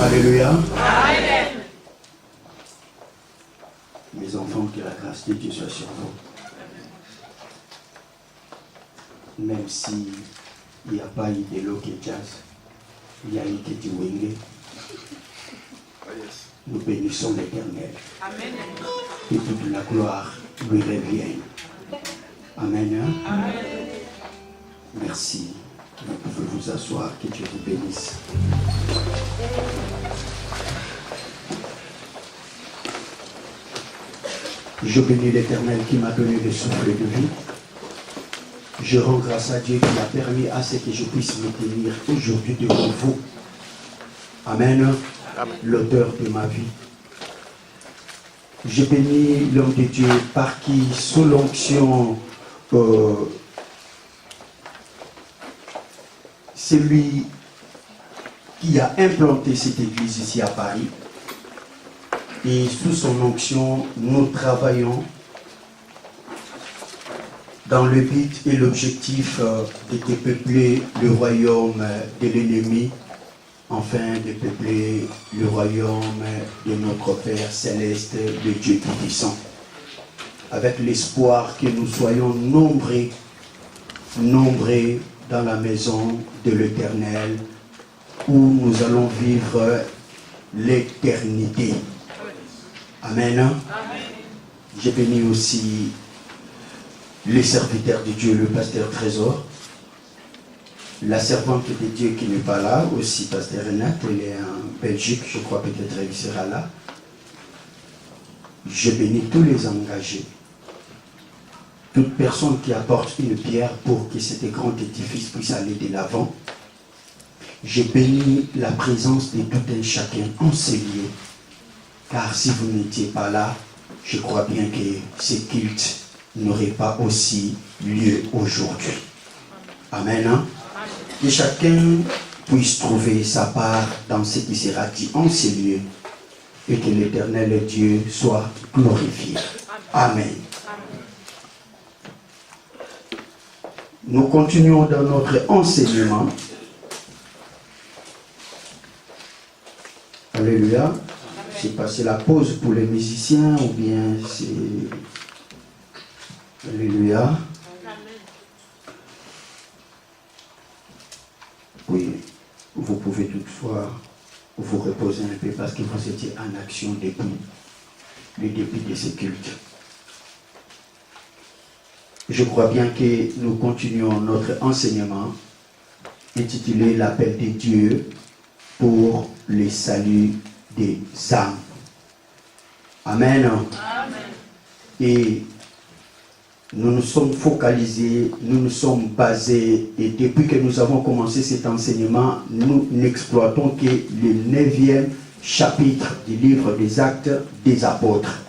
Alléluia. Amen. Mes enfants, que la grâce de Dieu soit sur vous. Même si il n'y a pas eu de l'eau qui jazz, il y a eu que du wingé. Nous bénissons l'Éternel. Amen. Et toute la gloire lui revient. Amen. Amen. Merci. Vous pouvez vous asseoir, que Dieu vous bénisse. Je bénis l'Éternel qui m'a donné le souffle de vie. Je rends grâce à Dieu qui m'a permis à ce que je puisse me tenir aujourd'hui devant vous. Amen. Amen. L'auteur de ma vie. Je bénis l'homme de Dieu par qui, sous l'onction, c'est lui qui a implanté cette église ici à Paris. Et sous son onction, nous travaillons dans le but et l'objectif de peupler le royaume de l'ennemi, afin de peupler le royaume de notre Père Céleste, le Dieu Tout-Puissant, avec l'espoir que nous soyons nombreux dans la maison de l'Éternel, où nous allons vivre l'éternité. Amen. Amen. J'ai béni aussi les serviteurs de Dieu, le pasteur Trésor, la servante de Dieu qui n'est pas là, aussi pasteur Renat, elle est en Belgique, je crois peut-être elle sera là. Je bénis tous les engagés, toute personne qui apporte une pierre pour que cet grand édifice puisse aller de l'avant. Je bénis la présence de tout un chacun en ces lieux. Car si vous n'étiez pas là, je crois bien que ce culte n'aurait pas aussi lieu aujourd'hui. Amen. Hein? Que chacun puisse trouver sa part dans ce qui sera dit en ces lieux et que l'Éternel Dieu soit glorifié. Amen. Nous continuons dans notre enseignement. Alléluia. Je ne sais pas si c'est la pause pour les musiciens ou bien c'est... Alléluia. Oui, vous pouvez toutefois vous reposer un peu parce que vous étiez en action depuis le début de ce culte. Je crois bien que nous continuons notre enseignement intitulé L'appel de Dieu pour le salut des âmes. Amen. Amen. Et nous nous sommes focalisés, nous nous sommes basés, et depuis que nous avons commencé cet enseignement, nous n'exploitons que le 9e chapitre du livre des Actes des Apôtres.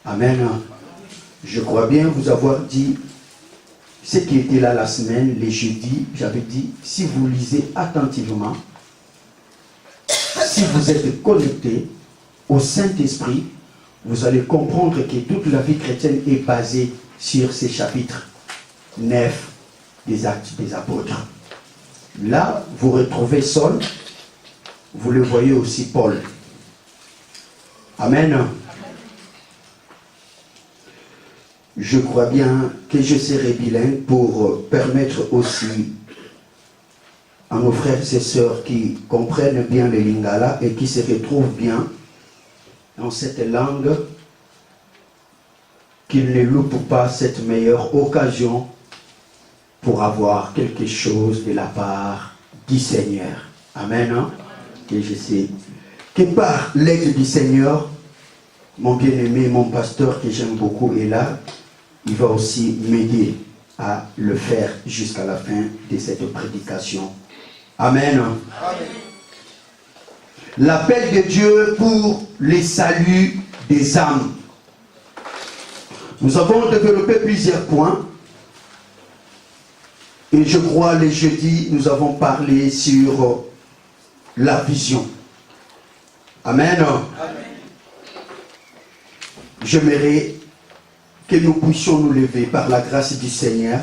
Amen. Je crois bien vous avoir dit, ce qui était là la semaine, les jeudis, j'avais dit, si vous lisez attentivement, si vous êtes connecté au Saint-Esprit, vous allez comprendre que toute la vie chrétienne est basée sur ces chapitres 9 des Actes des Apôtres. Là, vous retrouvez Saul, vous le voyez aussi Paul. Amen. Je crois bien que je serai bilingue pour permettre aussi à nos frères et sœurs qui comprennent bien le lingala et qui se retrouvent bien dans cette langue, qu'ils ne loupent pas cette meilleure occasion pour avoir quelque chose de la part du Seigneur. Amen. Hein? Et je sais que par l'aide du Seigneur, mon bien-aimé, mon pasteur que j'aime beaucoup est là, il va aussi m'aider à le faire jusqu'à la fin de cette prédication. Amen. Amen. L'appel de Dieu pour les saluts des âmes. Nous avons développé plusieurs points. Et je crois les jeudis, nous avons parlé sur la vision. Amen. Amen. J'aimerais que nous puissions nous lever par la grâce du Seigneur,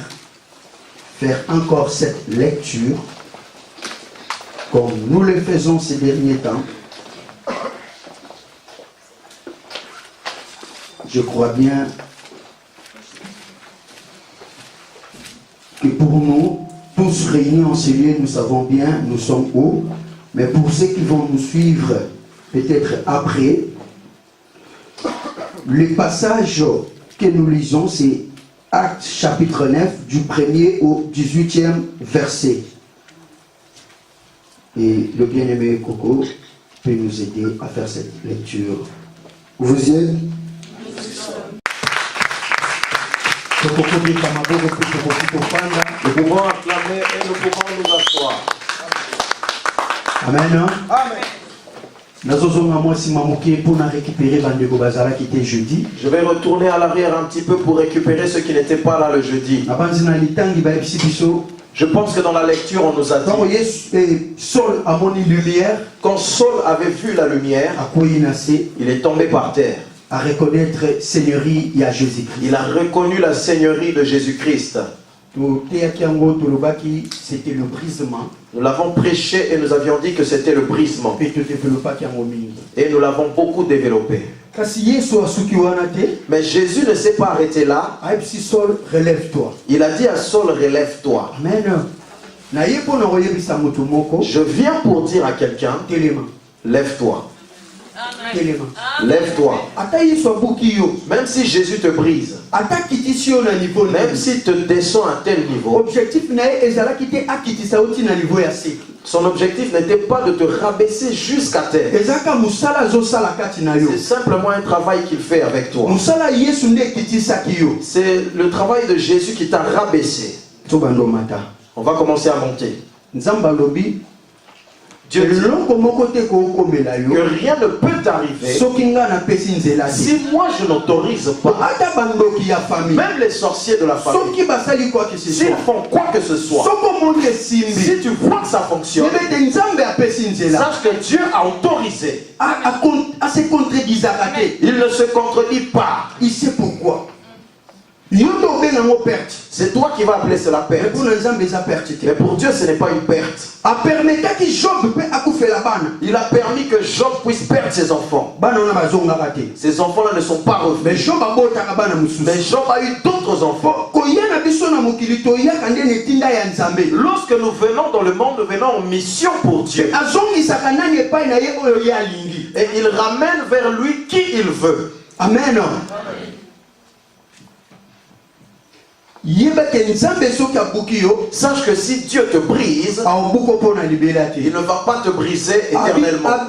faire encore cette lecture, comme nous le faisons ces derniers temps. Je crois bien que pour nous, tous réunis en ce lieu, nous savons bien, nous sommes hauts, mais pour ceux qui vont nous suivre peut-être après, le passage que nous lisons, c'est Actes chapitre 9, du 1er au 18e verset. Et le bien-aimé Coco peut nous aider à faire cette lecture. Vous y êtes? Nous pouvons acclamer et nous pouvons nous asseoir. Amen. Amen. Je vais retourner à l'arrière un petit peu pour récupérer ceux qui n'étaient pas là le jeudi. Je pense que dans la lecture, on nous a dit, quand Saul avait vu la lumière, il est tombé par terre. À reconnaître Seigneurie à Jésus-Christ. Il a reconnu la Seigneurie de Jésus-Christ. C'était le brisement. Nous l'avons prêché et nous avions dit que c'était le brisement. Et nous l'avons beaucoup développé. Mais Jésus ne s'est pas arrêté là. Il a dit à Saul, relève-toi. Je viens pour dire à quelqu'un, lève-toi. Lève-toi. Même si Jésus te brise, même s'il te descend à tel niveau, son objectif n'était pas de te rabaisser jusqu'à terre. C'est simplement un travail qu'il fait avec toi. C'est le travail de Jésus qui t'a rabaissé. On va commencer à monter. Dieu dit que rien ne peut t'arriver si moi je n'autorise pas. Même les sorciers de la famille, s'ils font quoi que ce soit, si tu vois que ça fonctionne, sache que Dieu a autorisé. Il ne se contredit pas. Il sait pourquoi. C'est toi qui vas appeler cela perte. Mais pour Dieu, ce n'est pas une perte. Il a permis que Job puisse perdre ses enfants. Ces enfants-là ne sont pas revenus. Mais Job a eu d'autres enfants. Lorsque nous venons dans le monde, nous venons en mission pour Dieu. Et il ramène vers lui qui il veut. Amen. Sache que si Dieu te brise, il ne va pas te briser éternellement. La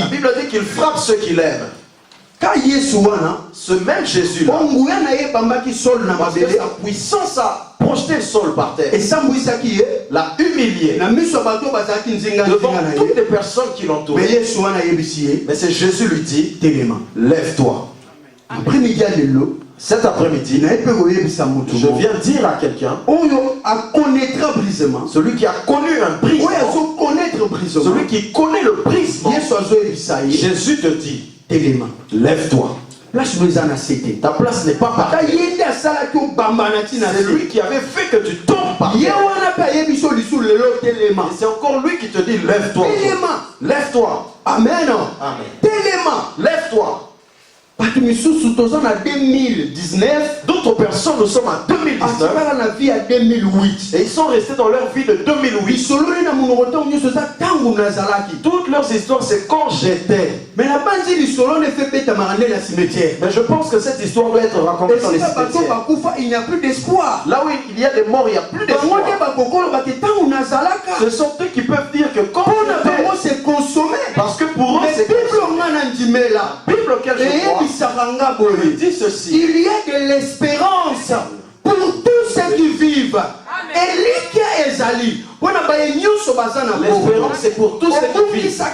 Bible dit qu'il frappe ceux qu'il aime. Ce même Jésus-là, parce que sa puissance a projeté Saul par terre, l'a humilié devant toutes les personnes qui l'entouraient. Mais c'est Jésus lui dit, lève-toi. Cet après-midi, je viens dire à quelqu'un, celui qui a connu un brisement, celui qui connaît le brisement, Jésus te dit, lève-toi. Ta place n'est pas par terre. C'est lui qui avait fait que tu tombes par terre. C'est encore lui qui te dit, lève-toi. Lève-toi. Amen. Lève-toi. D'autres personnes, nous sommes en 2019 et ils sont restés dans leur vie de 2008. Toutes leurs histoires, c'est quand j'étais. Mais je pense que cette histoire doit être racontée dans les cimetières. Il n'y a plus d'espoir. Là où il y a des morts, il n'y a plus d'espoir. Ce sont eux qui peuvent dire que quand c'est consommé. Parce que pour eux, c'est consommé. La Bible auquel je crois dit ceci. Il y a de l'espérance pour tous ceux qui vivent. L'espérance, c'est pour tous ceux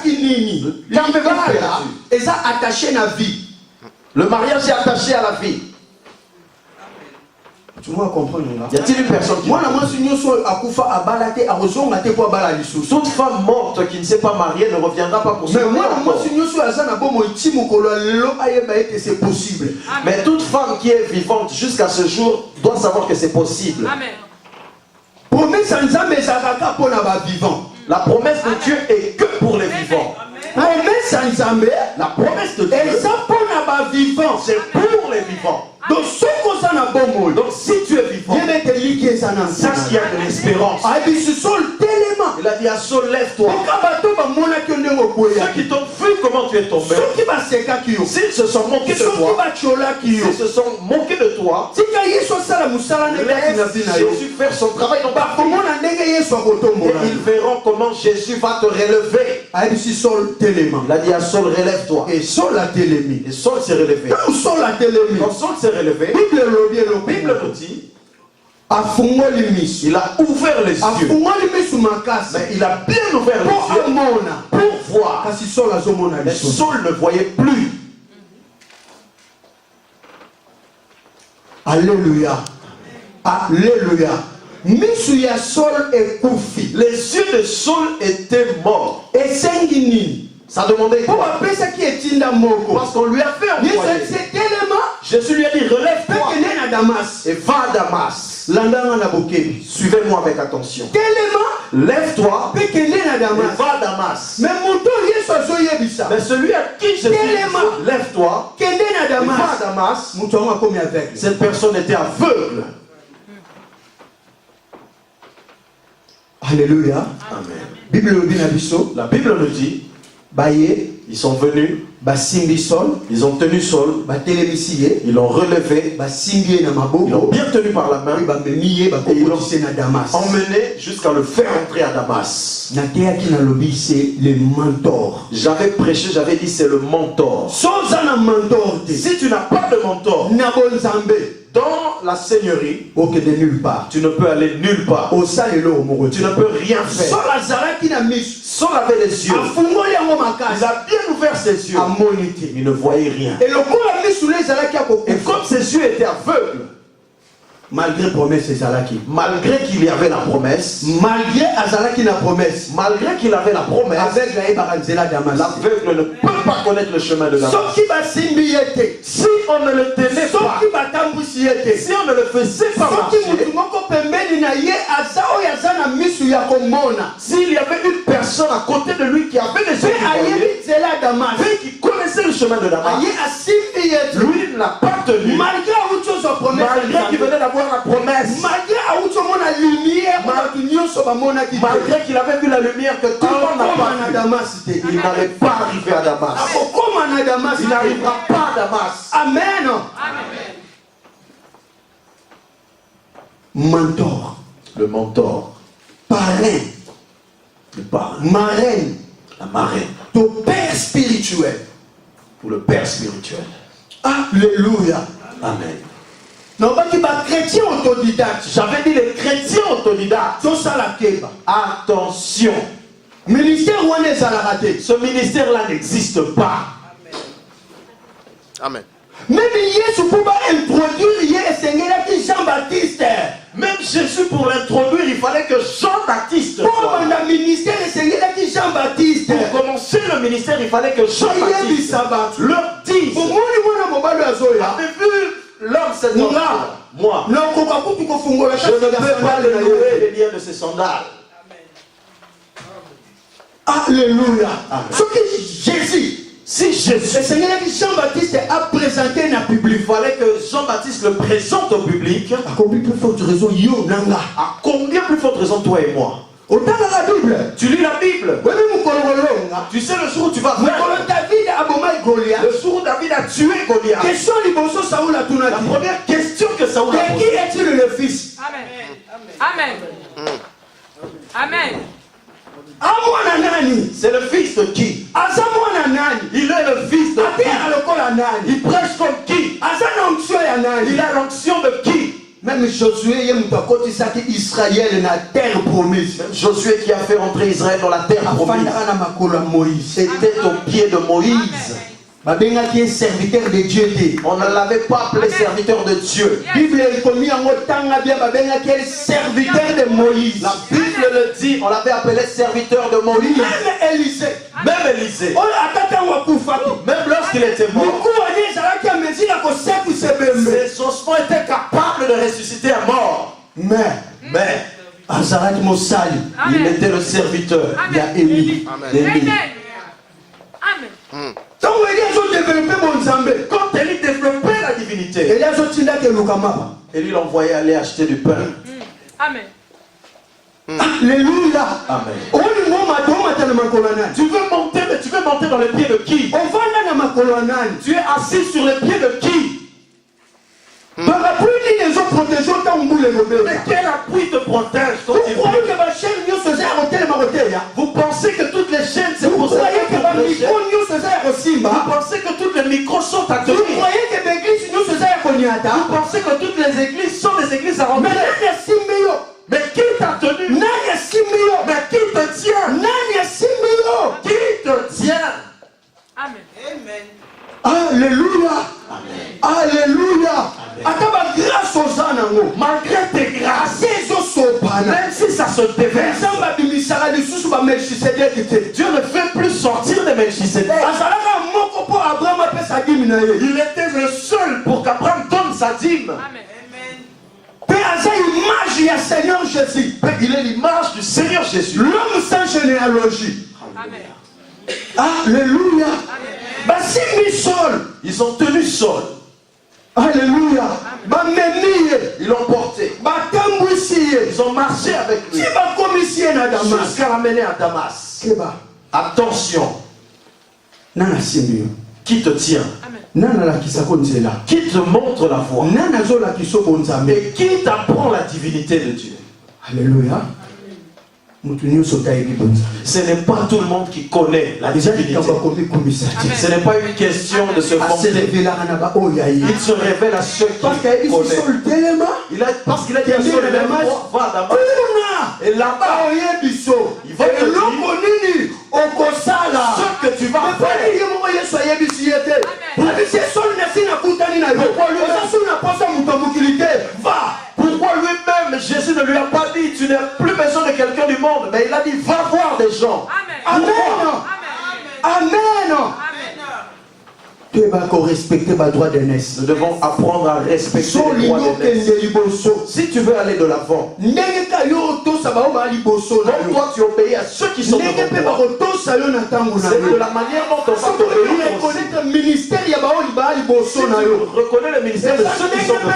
qui vivent. Le mariage est attaché à la vie. Tu vois comprendre là? Y a-t-il une personne qui... Toute femme morte qui ne s'est pas mariée ne reviendra pas pour se marier. Mais toute femme qui est vivante jusqu'à ce jour doit savoir que c'est possible. Amen. La promesse de Dieu est que pour les vivants. La promesse de Dieu, c'est pour les vivants. Donc si tu es vivant, sache qu'il y a de l'espérance. Il a dit à Saul, lève-toi. Ceux qui t'ont vu comment tu es tombé, s'ils se sont moqués de toi, s'ils se sont moqués de toi, laisse Jésus faire son travail dans ta vie. Et ils verront comment Jésus va te relever. Il a dit à Saul, relève-toi. Et Saul s'est relevé. Quand Saul s'est relevé, la Bible nous dit, il a ouvert les yeux. Mais il a bien ouvert les yeux pour voir. Mais Saul ne voyait plus. Alléluia. Alléluia. Les yeux de Saul étaient morts. Ça demandait quoi? Parce qu'on lui a fait envoyer. Jésus lui a dit, relève-toi et va à Damas. Suivez-moi avec attention. Lève-toi et va à Damas. Mais celui à qui Jésus dit, lève-toi et va à Damas, cette personne était aveugle. Alléluia. Amen. La Bible nous dit, Baye Ils sont venus. Ils ont tenu Saul. Ils l'ont relevé. Ils l'ont bien tenu par la main. Et ils l'ont emmené jusqu'à le faire entrer à Damas. Le mentor. J'avais prêché, j'avais dit c'est le mentor. Si tu n'as pas de mentor dans la seigneurie, tu ne peux aller nulle part. Tu ne peux rien faire. Saul avait les yeux. Il a bien ouvert ses yeux. Il ne voyait rien. Et comme ses yeux étaient aveugles, malgré qu'il y avait la promesse, malgré qu'il avait la promesse, l'aveugle ne peut pas connaître le chemin de Damas. Si on ne le tenait pas, si on ne le faisait pas marcher, s'il y avait une personne à côté de lui qui avait les yeux qui connaissait le chemin de Damas, lui ne l'a pas tenu, malgré qu'il venait d'avoir la promesse, malgré qu'il avait vu la lumière que tout le monde n'a pas vu, il n'allait pas arriver à Damas. Il n'arrivera pas à Damas. Amen. Mentor. Le mentor. Parrain. Le parrain. Marraine. La marraine. Ton père spirituel. Pour le père spirituel. Alléluia. Amen. Non, pas chrétien autodidacte. J'avais dit les chrétiens autodidactes. Attention. Ministère ce ministère-là n'existe pas. Amen. Même Jésus pour introduire Jean-Baptiste. Même Jésus pour l'introduire, il fallait que Jean-Baptiste soit. Pour commencer le ministère, il fallait que Jean-Baptiste leur dise. Avez vu l'homme cet homme-là? Moi, je ne peux pas le nouer les liens de ses sandales. Alléluia. Jésus. Si Jésus, le Seigneur Jean-Baptiste a présenté un public, il fallait que Jean-Baptiste le présente au public. À combien plus forte raison À combien plus forte raison toi et moi? Autant dans la Bible. Tu lis la Bible. Tu sais le jour où tu vas faire. Le jour où David a tué Goliath. La première question que Saoul a posée. Qui est-il le fils? Amen. Amen. C'est le fils de qui? Il est le fils de qui? Il prêche comme qui? Il a l'onction de qui? Même Josué, Israël na terre promise. Josué qui a fait rentrer Israël dans la terre promise était au pied de Moïse. Serviteur de Dieu. On ne l'avait pas appelé serviteur de Dieu. Serviteur de Moïse. La Bible le dit, on l'avait appelé serviteur de Moïse. Même Élisée. Même lorsqu'il était mort, ses ossements étaient capables de ressusciter à mort. Mais il était le serviteur. Il y a Élie. Quand Élie développait la divinité, Élie l'envoyait aller acheter du pain. Amen. Alléluia. Amen. Tu veux monter, mais tu veux monter dans les pieds de qui? Tu es assis sur les pieds de qui? Mais quel appui te protège quand tu Vous pensez que toutes les chaînes c'est pour ça? Vous pensez que toutes les micros sont à tenir? Vous pensez que toutes les églises sont des églises à rentrer? Mais qui t'a tenu? Mais qui te tient? Qui te tient? Amen. Alléluia. Alléluia. Malgré tes grâces, même si ça se déverse, Dieu ne fait plus sortir de Melchisédek. Il était le seul pour qu'Abraham donne sa dîme. Il est l'image du Seigneur Jésus. L'homme sans généalogie. Amen. Alléluia. Ils ont tenu Saul. Alléluia. Ils l'ont porté. Ils ont marché avec lui jusqu'à l'amener à Damas. Attention. Nana Simio. Qui te tient? Nana la Kisakonzela. Qui te montre la voie? Nana Zola Kisobonzame. Et qui t'apprend la divinité de Dieu? Alléluia. Ce n'est pas tout le monde qui connaît la divinité. Ce n'est pas une question de se vanter. Il se révèle à ceux qui connaissent. Parce qu'il a dit à ceux qui va d'abord. Et là-bas, il va te dire ce que tu vas faire. Pourquoi lui-même, Jésus ne lui a pas dit, tu n'as plus besoin de quelqu'un du monde, mais il a dit, va voir des gens. Amen. Amen. Tu vas respecter ma droit d'aînesse. Nous devons apprendre à respecter les droits d'aînesse. Si tu veux aller de l'avant, toi tu obéis à ceux qui sont devant toi. C'est de la manière dont on va t'obéir aussi. Si tu reconnais le ministère de ceux qui sont devant toi,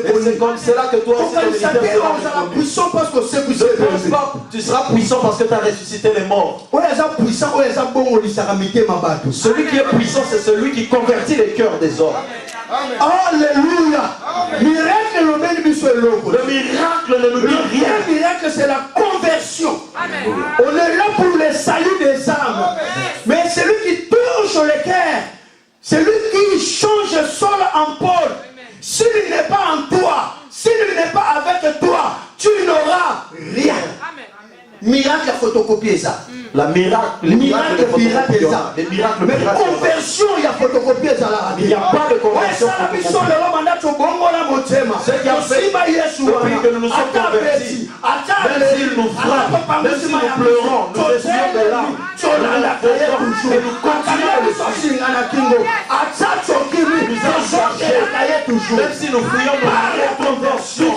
et c'est comme cela que toi aussi ton ministère sera puissant. Tu seras puissant parce que tu as ressuscité les morts. Celui qui est puissant, c'est celui qui convertit les cœurs des hommes. Alléluia. Le miracle ne nous dit rien. Le miracle, c'est la conversion. On est là pour le salut des âmes. Mais celui qui touche le cœur, celui qui change le sol en Paul, s'il n'est pas en toi, s'il n'est pas avec toi, tu n'auras rien. Miracle à photocopier ça. La miracle, les miracles de photocopier ça. Les miracles, mais conversion, il y a photocopier ça là. Il n'y a pas de conversion. C'est qui a fait depuis que nous nous sommes convertis. Même s'il nous frappe, même si nous pleurons, nous essuyons des larmes, et nous continuons de le même si nous prions de la conversion.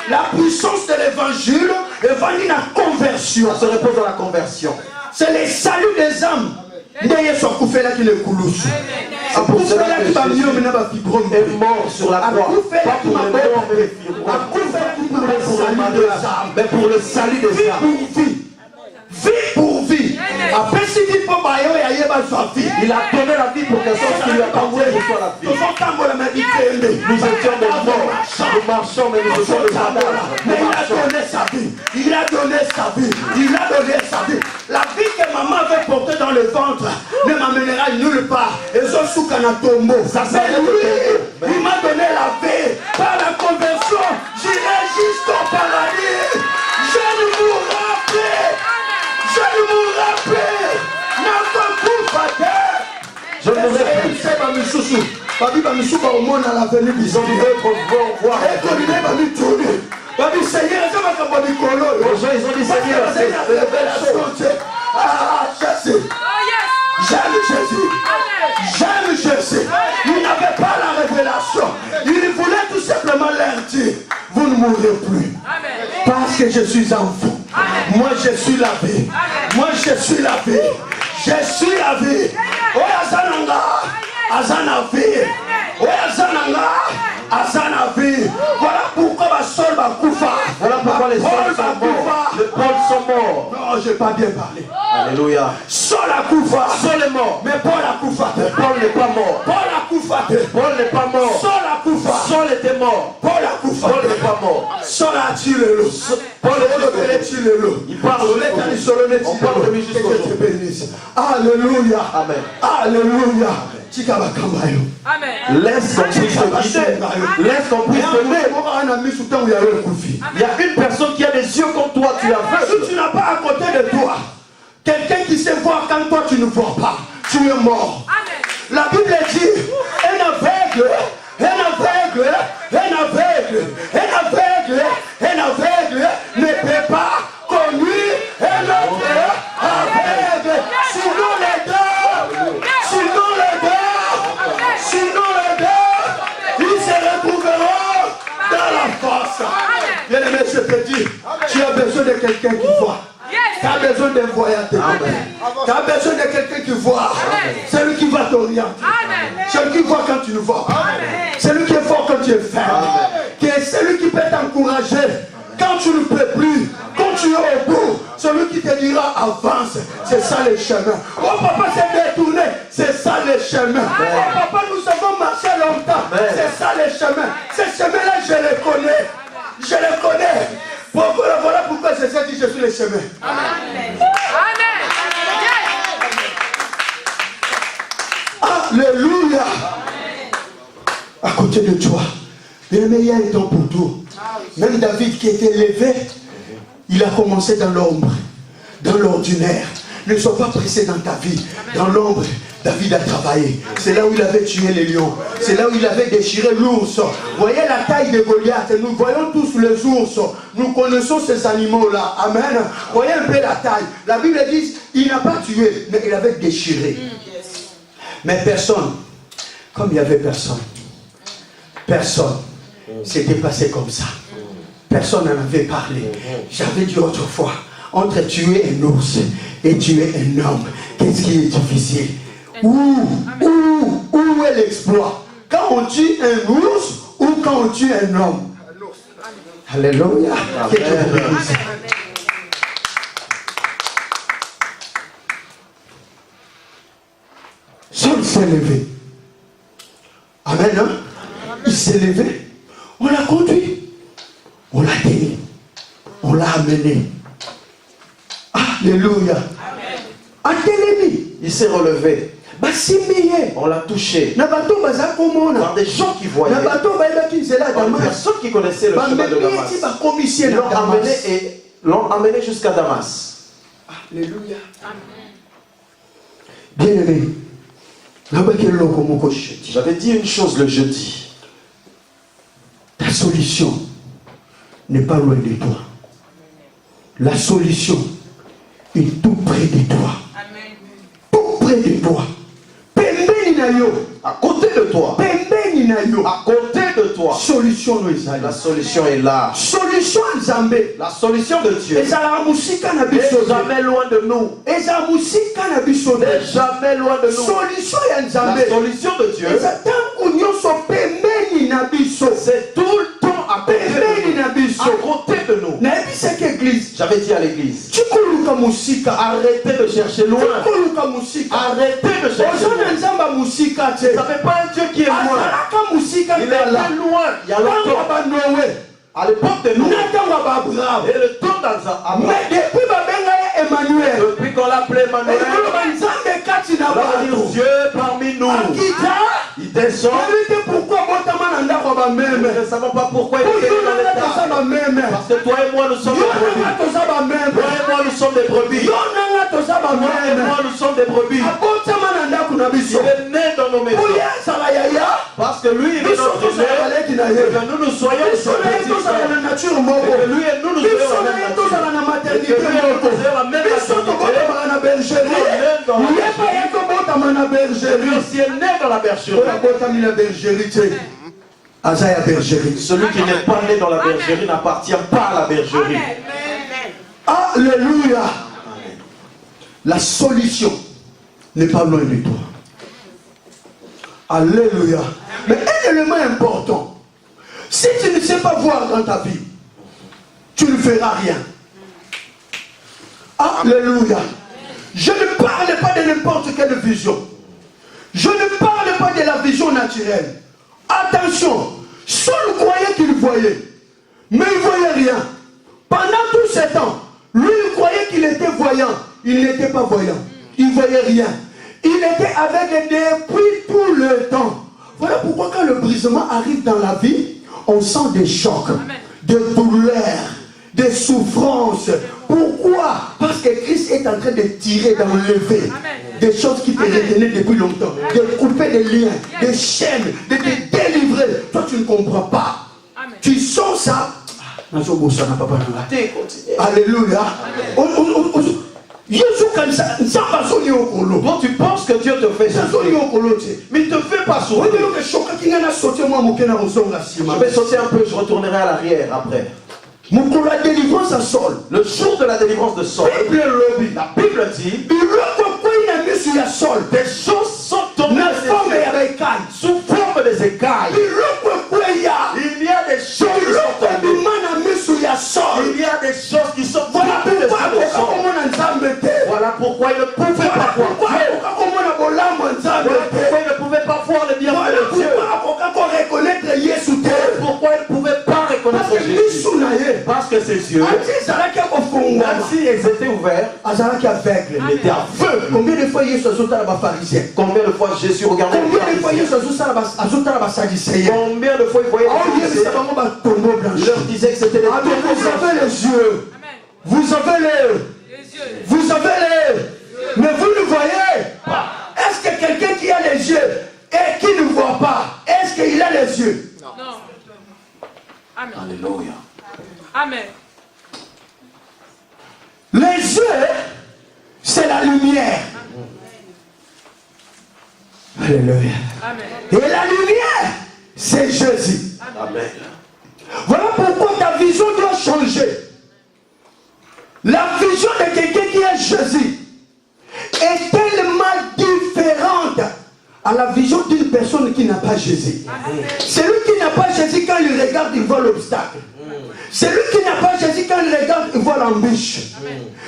La puissance de l'évangile est la conversion. Ça se repose dans la conversion. C'est le salut des âmes. C'est pour cela que Jésus est mort sur la croix. Pas pour les morts, mais pour le salut des âmes. Vie pour vie. Après, si il faut il a donné la vie pour quelque chose qui lui a pas voulu que ce soit la vie. Nous étions des morts, nous marchons, mais nous étions des cadavres. Mais il a donné sa vie. Il a donné sa vie. Il a donné sa vie. La vie que maman avait portée dans le ventre ne m'amènera nulle part. Et je suis Kanatombo. Mais lui, il m'a donné la vie. Par la conversion, j'irai jusqu'au paradis. Je ne mourrai plus. Je ne mourrai plus. Je ne mourrai plus. Ils ont dit d'autres vont voir. Les gens, ils ont dit Seigneur, j'aime Jésus. J'aime Jésus. Il n'avait pas la révélation. Il voulait tout simplement leur dire, vous ne mourrez plus. Parce que je suis en vous. Moi je suis la vie. Moi je suis la vie. Je suis la vie. Oh Azananga. Azanavi. Oh Azananga. Azanavi. Voilà pourquoi ma soeur va coufa. Voilà pourquoi les sols sont morts. Les Paul sont morts. Non, je n'ai pas bien parlé. Alléluia. Saul a coufa. Saul est mort. Mais Paul a coufa. Paul n'est pas mort. Paul a coufa. Paul n'est pas mort. Saul a coufa. Saul était mort. Paul a coufa. Paul n'est pas mort. Saul a tué le loup. Paul a tué le loup. Il parle on parle de lui jusqu'aujourd'hui. Alléluia. Amen. Alléluia. Amen. Laisse ton Christ te guider. Laisse ton Christ te guider. Il y a une personne qui a des yeux comme toi, tu as vu. Si tu n'as pas à côté de toi quelqu'un qui sait voir quand toi tu ne vois pas, tu es mort. Amen. La Bible dit un aveugle, ne peut pas conduire un autre aveugle. Sinon les deux, ils se retrouveront dans la force. Bien aimé, je te dis, tu as besoin de quelqu'un qui voit. Tu as besoin d'un voyageur. Tu as besoin de quelqu'un qui voit. C'est lui qui va t'orienter. C'est lui qui voit quand tu ne vois pas. C'est lui qui est fort quand tu es faible. C'est lui qui peut t'encourager quand tu ne peux plus. Quand tu es au bout, c'est lui qui te dira dira avance. C'est ça le chemin. Oh papa s'est détourné. C'est ça le chemin. Oh papa nous avons marché longtemps. C'est ça le chemin. Ce chemin-là je le connais. Je le connais. Voilà pourquoi je sais dit je suis le chemin. Amen. Alléluia. À côté de toi, le meilleur est temps pour tout. Même David qui était élevé, il a commencé dans l'ombre, dans l'ordinaire. Ne sois pas pressé dans ta vie. Dans l'ombre, David a travaillé. C'est là où il avait tué les lions. C'est là où il avait déchiré l'ours. Voyez la taille de Goliath. Nous voyons tous les ours. Nous connaissons ces animaux-là. Amen. Voyez un peu la taille. La Bible dit, il n'a pas tué, mais il avait déchiré. Mais personne, comme il n'y avait personne, s'était passé comme ça. Personne n'en avait parlé. J'avais dit autrefois, entre tuer un ours et tuer un homme, qu'est-ce qui est difficile? Où est l'exploit? Quand on tue un ours ou quand on tue un homme? Alléluia. Saul s'est levé. Amen. Hein? Il s'est levé. On l'a conduit. On l'a tenu. On l'a amené. Alléluia. Il s'est relevé. On l'a touché. Par des gens qui voyaient. Par des personnes qui connaissaient le chemin de Damas. Ils l'ont amené jusqu'à Damas. Alléluia. Bien-aimé. J'avais dit une chose le jeudi. Ta solution n'est pas loin de toi. La solution est tout près de toi. Tout près de toi. À côté de toi. À côté de toi. La solution est là. La solution de Dieu n'est jamais loin de nous. N'est jamais loin de nous. La solution de Dieu, c'est tout le temps à côté de nous. J'avais dit à l'église, arrêtez de chercher loin. Arrêtez de chercher loin. Ça fait pas un Dieu qui est loin. Il est loin. Il y a longtemps. À l'époque de nous. Et le temps d'Abraham. Depuis qu'on l'appelait Emmanuel. Dieu parmi nous. Il descend. Nous ne savons pas pourquoi il est dans l'état. Parce que toi et moi nous sommes des brebis. Toi et moi nous sommes des brebis. Toi et moi nous sommes des brebis. Il est né dans nos maisons. Parce que lui il est notre Dieu. Que nous nous soyons son petit frère. Et que lui et nous nous soyons la même nature. Et que lui et nous nous soyons la même nature. Lui aussi est né dans la bergerie. Celui qui n'est pas né dans la bergerie n'appartient pas à la bergerie. Alléluia. La solution n'est pas loin de toi. Alléluia. Mais un élément important, si tu ne sais pas voir dans ta vie, tu ne feras rien. Alléluia. Je ne parle pas de n'importe quelle vision. Je ne parle pas de la vision naturelle. Attention, Saul croyait qu'il voyait, mais il ne voyait rien. Pendant tout ce temps, lui il croyait qu'il était voyant. Il n'était pas voyant. Il ne voyait rien. Il était aveugle depuis tout le temps. Voilà pourquoi quand le brisement arrive dans la vie, on sent des chocs, des douleurs, des souffrances. Pourquoi? Parce que Christ est en train de tirer, d'enlever des choses qui te retenaient depuis longtemps, de couper des liens, des chaînes, de te délivrer. Toi, tu ne comprends pas. Tu sens ça. Alléluia. Toi, tu penses que Dieu te fait ça, mais il te fait pas sourire. Je vais sauter un peu, je retournerai à l'arrière après. La délivrance à Saul. Le jour de la délivrance de Saul, la Bible dit des choses sont tombées sous forme des écailles. Il y a des choses qui sont tombées. Il y a des choses qui sont tombées de Saul. les yeux, même s'ils étaient ouverts, il était aveugle. Combien de fois Jésus a les pharisiens? Combien de fois Jésus regardait les Combien de fois pharisiens? Jésus a les sadducéens? Combien de fois il voyait les pharisiens? Il leur disait que c'était les vous avez les yeux, vous avez les, vous avez les, mais vous ne voyez pas. Est-ce que quelqu'un qui a les yeux et qui ne voit pas, est-ce qu'il a les yeux? Non. Amen. Alléluia. Amen. Les yeux, c'est la lumière. Alléluia. Amen. Et la lumière, c'est Jésus. Amen. Voilà pourquoi ta vision doit changer. La vision de quelqu'un qui est Jésus est tellement différente à la vision d'une personne qui n'a pas Jésus. Celui qui n'a pas Jésus, quand il regarde, il voit l'obstacle. Celui qui n'a pas Jésus, quand il regarde, il voit l'embûche.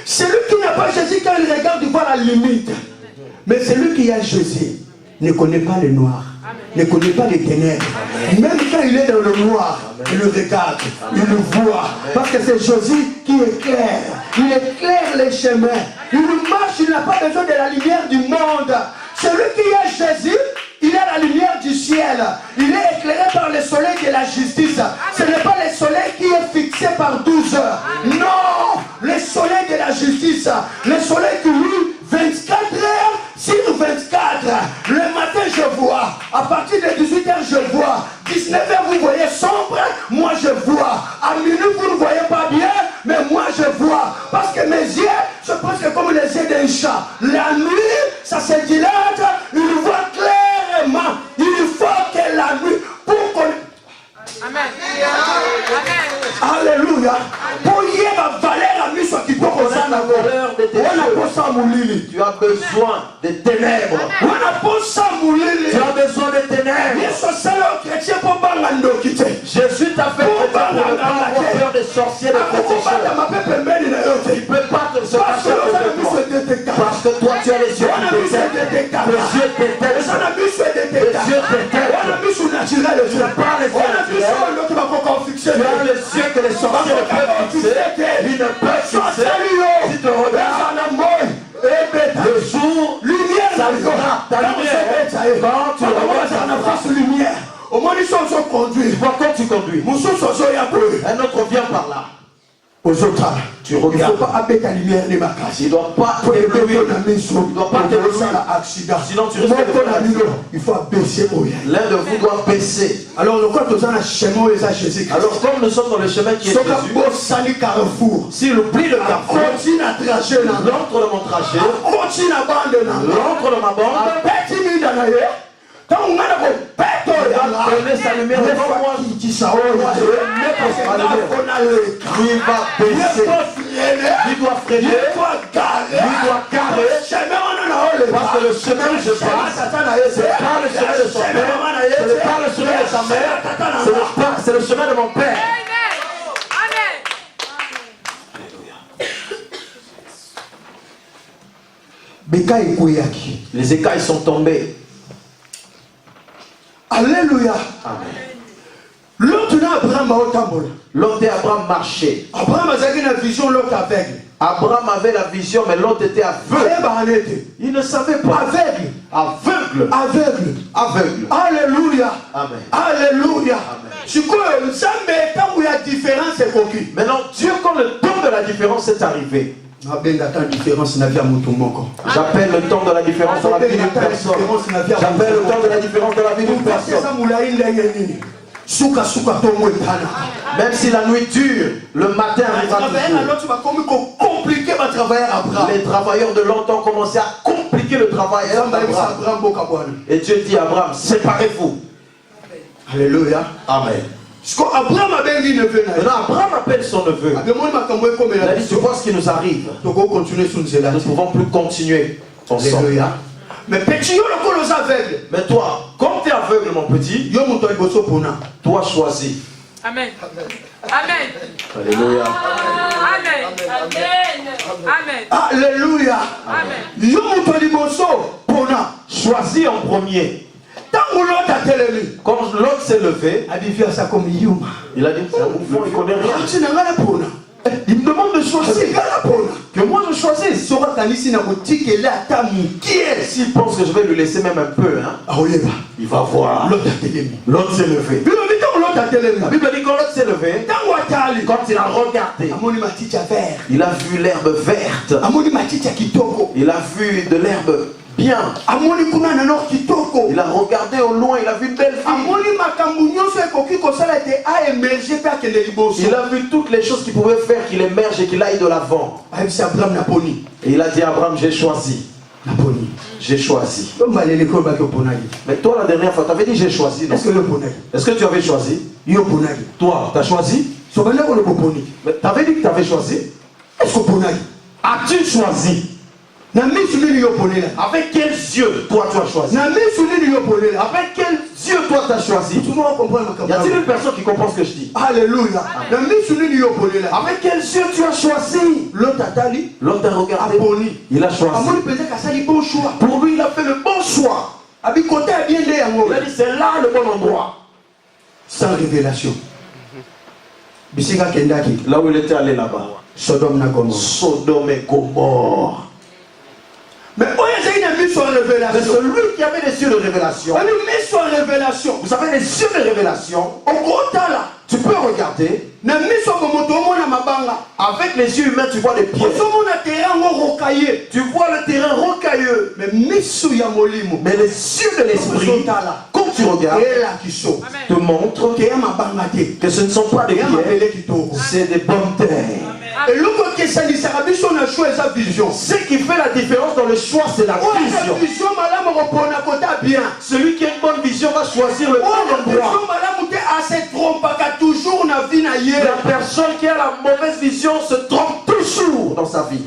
Celui qui n'a pas Jésus, quand il regarde, il voit la limite. Mais celui qui a Jésus ne connaît pas le noir, ne connaît pas les ténèbres. Même quand il est dans le noir, il le regarde, il le voit. Parce que c'est Jésus qui éclaire. Il éclaire les chemins. Il marche, il n'a pas besoin de la lumière du monde. Celui qui est Jésus, il a la lumière du ciel. Il est éclairé par le soleil de la justice. Ce n'est pas le soleil qui est fixé par 12 heures. Non, le soleil de la justice. Le soleil qui brille 24 heures sur 24. Le matin, je vois. À partir de 18 heures, je vois. 19 heures, vous voyez sombre. Moi, je vois. À minuit, vous ne voyez pas bien. Mais moi, je vois. Parce que mes yeux, je pense que comme les yeux d'un chat. La nuit, ça se dilate. Il voit clairement. Il faut que la nuit, pour qu'on... Amen. Amen. Alléluia. Pour y avoir valeur à mission qui doit la valeur de tes yeux. Tu as besoin des ténèbres. Tu as besoin des ténèbres. Jésus t'a fait pour ne pas avoir peur des sorciers, des féticheurs. Tu ne peux pas te cacher de toi. Parce que toi tu as les yeux qui détectent. Les yeux détectent. Les yeux détectent. Tu n'as pas les yeux naturels. Tu as les yeux que les sorciers ne peuvent fixer. Ils ne peuvent fixer. Si tu regardes le jour, ça viendra. Ta lumière, quand tu regardes lumière, au moins ils sont conduits. Quand tu conduis, un autre vient par là. Tu regardes. Il ne faut pas appeler ta lumière les macasses. Il ne doit pas t'éblouir. Il ne doit pas t'éblouir. Sinon tu risques de faire l'accident. Il faut baisser. L'un de vous doit baisser. Alors comme nous sommes dans le chemin qui est Jésus, s'il oublie le carrefour, l'entre de mon trajet, l'entre de ma bande, quand on a donné sa lumière devant moi, il va baisser, il doit freiner, il doit carrer, parce que le chemin où je passe, c'est pas le chemin de son père, ce n'est pas le chemin de sa mère, c'est le chemin de mon père. Les écailles sont tombées. Alléluia. Amen. L'autre et Abraham marchaient. Abraham avait une vision, l'autre aveugle. Abraham avait la vision, mais l'autre était aveugle. Il ne savait pas. Aveugle. Alléluia. Amen. Alléluia. Maintenant, Dieu, quand le temps de la différence est arrivé, j'appelle le temps de la différence dans la vie d'une personne. J'appelle le temps de la différence dans la vie d'une personne. Même si la nuit dure, le matin arrivera toujours. Les travailleurs de longtemps ont commencé à compliquer le travail d'Abraham. Et Dieu dit à Abraham, séparez-vous. Alléluia. Amen. Abraham appelle son neveu. Il a dit, tu vois ce qui nous arrive. Nous ne pouvons plus continuer ensemble. Mais toi, comme tu es aveugle, mon petit, toi choisis. Amen. Amen. Alléluia. Amen. Alléluia. Amen. Choisis en premier. Quand l'autre s'est levé, il a dit, c'est un mouvement, il ne connaît rien. Il me demande de choisir. Que moi je choisisse. S'il pense que je vais lui laisser même un peu, hein, il va voir. L'autre s'est levé. La Bible dit quand l'autre s'est levé, quand il a regardé, il a vu l'herbe verte. Il a vu de l'herbe bien. Il a regardé au loin, il a vu une belle ville. Il a vu toutes les choses qui pouvaient faire qu'il émerge et qu'il aille de l'avant. Et il a dit à Abraham, j'ai choisi. J'ai choisi. Mais toi la dernière fois, tu avais dit j'ai choisi. Est-ce que tu avais choisi? Toi, tu as choisi? Mais tu avais dit que tu avais choisi. As-tu choisi? Avec quels yeux toi tu as choisi? Avec quels yeux toi tu as choisi? Y a-t-il une personne qui comprend ce que je dis? Alléluia. Avec quels yeux tu as choisi? L'autre a regardé. Il a choisi. Pour lui il a fait le bon choix. Il a dit c'est là le bon endroit. Sans révélation. Là où il était allé là-bas. Sodome et Gomorrhe. Mais celui qui avait les yeux de révélation, vous savez les yeux de révélation, tu peux regarder. Avec les yeux humains, tu vois les pierres. Tu vois le terrain rocailleux. Mais les yeux de l'esprit, quand tu regardes, te montrent que ce ne sont pas des pierres, c'est des bonnes terres. Ce qui fait la différence dans le choix, c'est la vision. Celui qui a une bonne vision va choisir le bon endroit. La personne qui a la mauvaise vision se trompe toujours dans sa vie.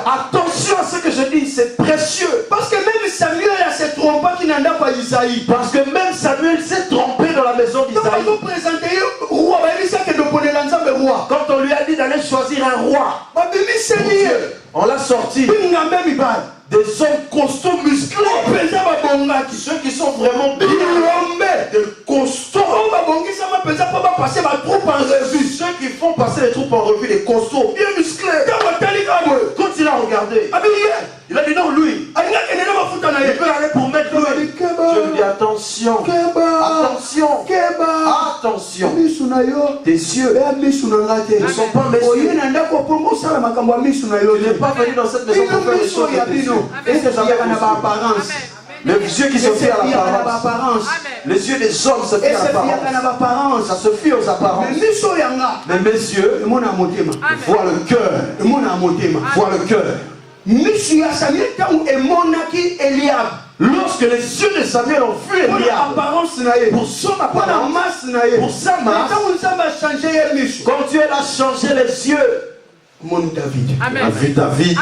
Attention à ce que je dis, c'est précieux. Parce que même Samuel s'est trompé dans la maison d'Isaïe. Quand on lui a dit d'aller choisir un roi, on l'a sorti. Des hommes costauds musclés. Ceux qui sont vraiment bien. Des costauds. Ceux qui font passer les troupes en revue, des costauds bien musclés. Quand il a regardé, il a dit non, lui. Il peut aller pour mettre lui. Je lui dis attention. Attention. Attention. Tes yeux ne sont pas mes yeux. Tu n'es pas venu dans cette maison pour faire les choses de tes yeux. Les yeux qui se fient à l'apparence. Les yeux des hommes se fient à l'apparence. Ça se fie aux apparences. Mais mes yeux voient le cœur. Voient le cœur. Lorsque les yeux de Samuel ont vu Eliab, pour son apparence, pour sa masse, quand Dieu a changé les yeux, a vu David.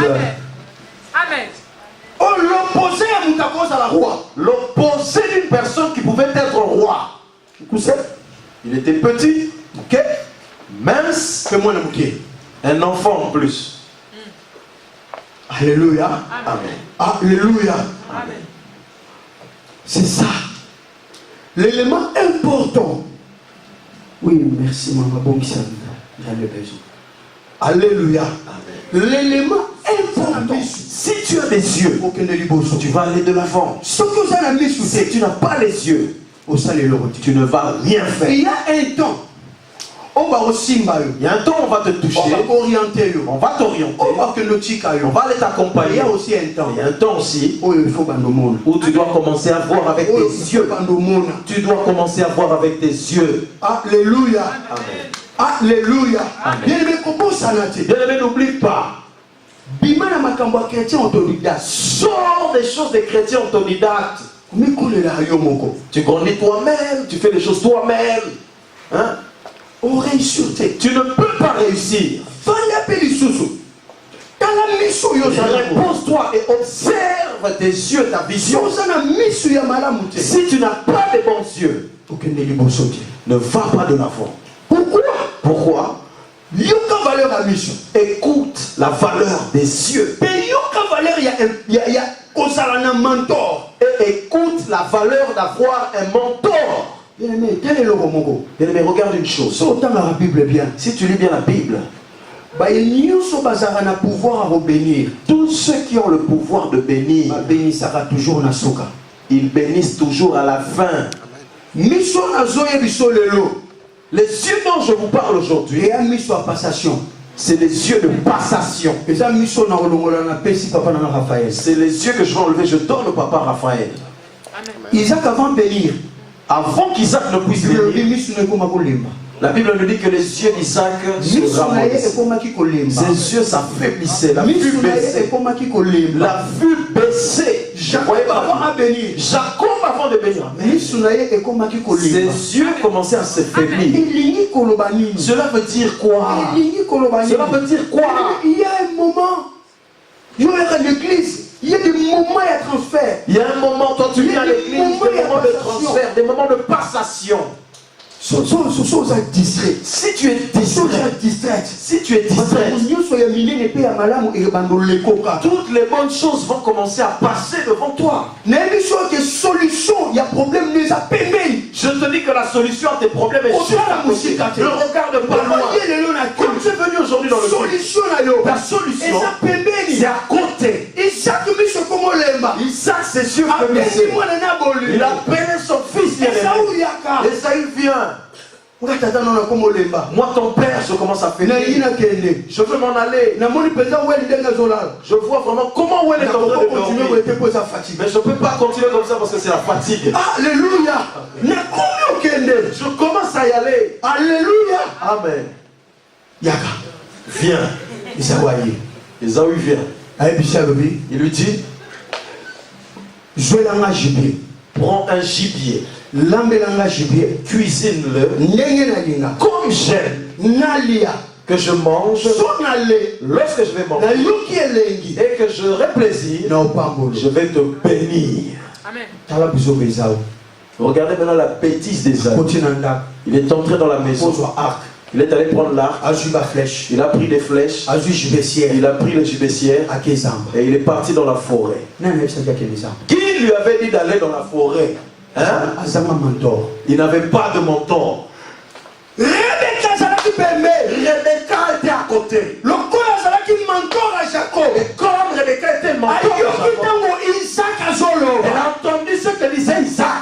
Amen. L'opposé à roi. L'opposé d'une personne qui pouvait être roi. Il était petit, mince, un enfant en plus. Alléluia. Amen. Alléluia. Amen. C'est ça. L'élément important. Oui, merci, maman. Bon, j'avais besoin. Alléluia. Amen. L'élément important. Si tu as des yeux, tu vas aller de l'avant. Si tu n'as pas les yeux, tu ne vas rien faire. Il y a un temps. Il y a un temps où on va te toucher. On va t'orienter. On va aller t'accompagner. Il y a aussi un temps. Il y a un temps aussi où tu dois commencer à voir avec tes yeux. Tu dois commencer à voir avec tes yeux. Alléluia. Amen. Alléluia. Bien-aimé, n'oublie pas. Sors des choses des chrétiens autodidactes. Tu grandis toi-même, tu fais les choses toi-même. Hein? Tu ne peux pas réussir. Repose-toi et observe tes yeux, ta vision. Si tu n'as pas de bons yeux, ne va pas de l'avant. Pourquoi? Écoute la valeur des yeux. Et écoute la valeur d'avoir un mentor. Bien-aimé, regarde une chose. Si tu lis bien la Bible, tous ceux qui ont le pouvoir de bénir, ils bénissent toujours à la fin. Les yeux dont je vous parle aujourd'hui, c'est les yeux de passation. C'est les yeux que je vais enlever, je donne au papa Raphaël. Isaac avant de bénir, avant qu'Isaac ne puisse bénir, la Bible nous dit que les yeux d'Isaac se ramollissent. Ses yeux s'affaiblissaient, la vue baissée. La vue baissée. Jacob avant de bénir, ses yeux commençaient à se faiblir. Cela veut dire quoi? Cela veut dire quoi? Il y a un moment, il y a l'église. Il y a des moments de transfert. Il y a un moment, toi tu viens à l'église, des moments de transfert, des moments de passation. Si tu es distrait, toutes les bonnes choses vont commencer à passer devant toi. Je te dis que la solution à tes problèmes est juste à côté. Ne regarde pas loin. Comme tu es venu aujourd'hui dans le monde, la solution, c'est à côté. Isaac, ses yeux fermés. Il a appelé son fils. Esaü vient. Moi ton père, je commence à faire. Je veux m'en aller. Je vois vraiment comment elle est en train de dormir. Mais je ne peux pas continuer comme ça parce que c'est la fatigue. Alléluia. Je commence à y aller. Alléluia. Amen. Yaka. Viens. Esaü vient. Il lui dit, prends un gibier. Cuisine-le comme j'aime que je mange lorsque je vais manger et que j'aurai plaisir, je vais te bénir. Amen. Regardez maintenant la bêtise d'Ésaü. Il est entré dans la maison. Il est allé prendre l'arc. Il a pris des flèches. Il a pris le gibecière. Et il est parti dans la forêt. Qui lui avait dit d'aller dans la forêt? Hein? Il n'avait pas de mentor. Rebecca était à côté. Et comme Rebecca était mentor à Jacob, elle a entendu ce que disait Isaac.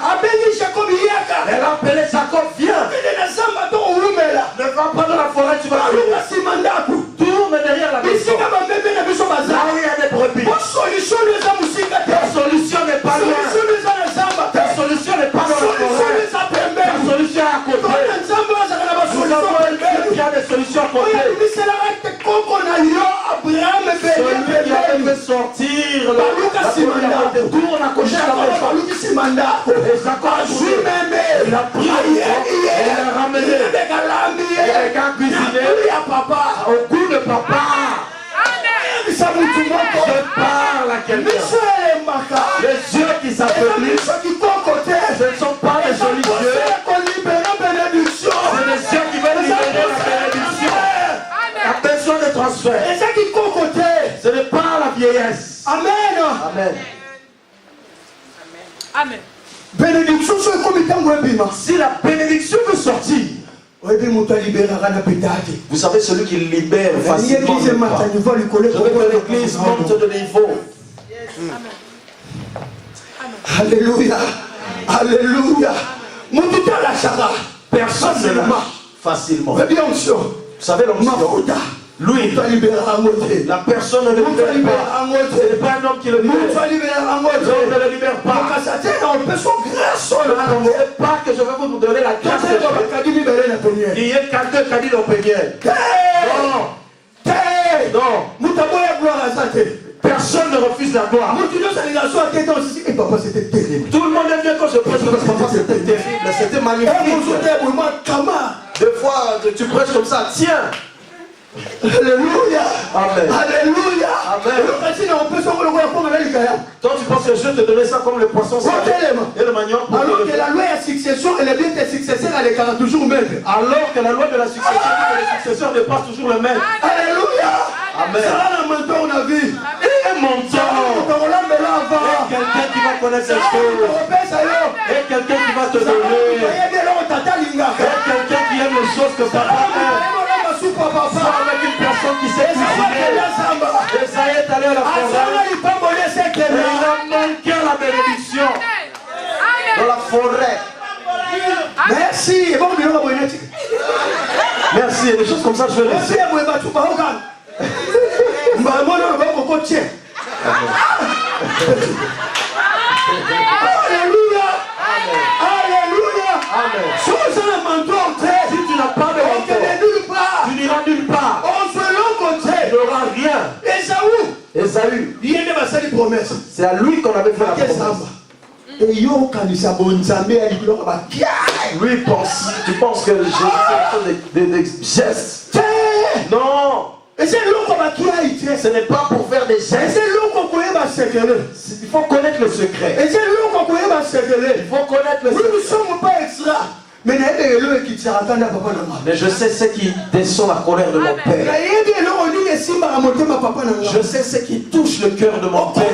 Elle a appelé Jacob, viens. Ne va pas dans la forêt, tu vas tourne derrière la maison. Là où il y a des brebis. Ta solution n'est pas loin. Ta solution n'est pas dans la forêt. Ta solution est à côté. Nous avons un Dieu qui a des solutions à côté. Celui qui avait fait sortir tourne à côté de la maison. Et Jacob il a pris et il a ramené. Et quand cuisiné au goût de papa. Je parle à quelqu'un. Les yeux qui s'affaiblissent, ce ne sont pas des jolis yeux. C'est des yeux qui veulent libérer la bénédiction. La besoin de transfert. Ce n'est pas la vieillesse. Amen. Amen. Amen. Bénédiction, c'est comme étant. Si la bénédiction veut sortir, vous savez, celui qui libère facilement. Je veux que l'église monte de niveau. Alléluia. Alléluia. Personne ne lâche facilement. Vous savez l'onction. Lui, la personne ne le libère pas. Ce n'est pas un homme qui le libère. L'homme ne le libère pas. Ce n'est pas que je vais vous donner la grâce de Dieu. Il y a quelqu'un qui a dit l'opinion. Non. Personne ne refuse la gloire. Tout le monde aime bien quand je prêche comme ça. C'était terrible, c'était magnifique. Des fois, tu prêches comme ça. Tiens. Alléluia. Amen. Alléluia. Amen. Toi tu penses que je te donnais ça comme le poisson et le manioc. Alors que la loi de succession, elle est bien tes successeurs, elle est toujours même. Alors que la loi de la succession, les successeurs dépassent toujours le même. Alléluia. Amen. Ça va la mentor, on a vu. Et un mentor. Quelqu'un qui va connaît ces choses. Et quelqu'un qui va te donner. Et quelqu'un qui aime les choses que papa aime. Soit avec une personne qui s'est cuisinée. Esaïe est allé à la forêt. Et il a manqué la bénédiction. Dans la forêt. Merci. Merci, il y a des choses comme ça, je vais laisser. Alléluia. Alléluia. Amen. Si tu n'as pas de mentor, tu n'iras nulle part. Tu n'auras rien. Ésaü, c'est à lui qu'on avait fait la promesse. Lui pense, tu penses que j'ai des gestes. Non. Ce n'est pas pour faire des gestes. Il faut connaître le secret. Il faut connaître le secret. Nous ne sommes pas extra. Mais je sais ce qui descend la colère de mon père. Je sais ce qui touche le cœur de mon père.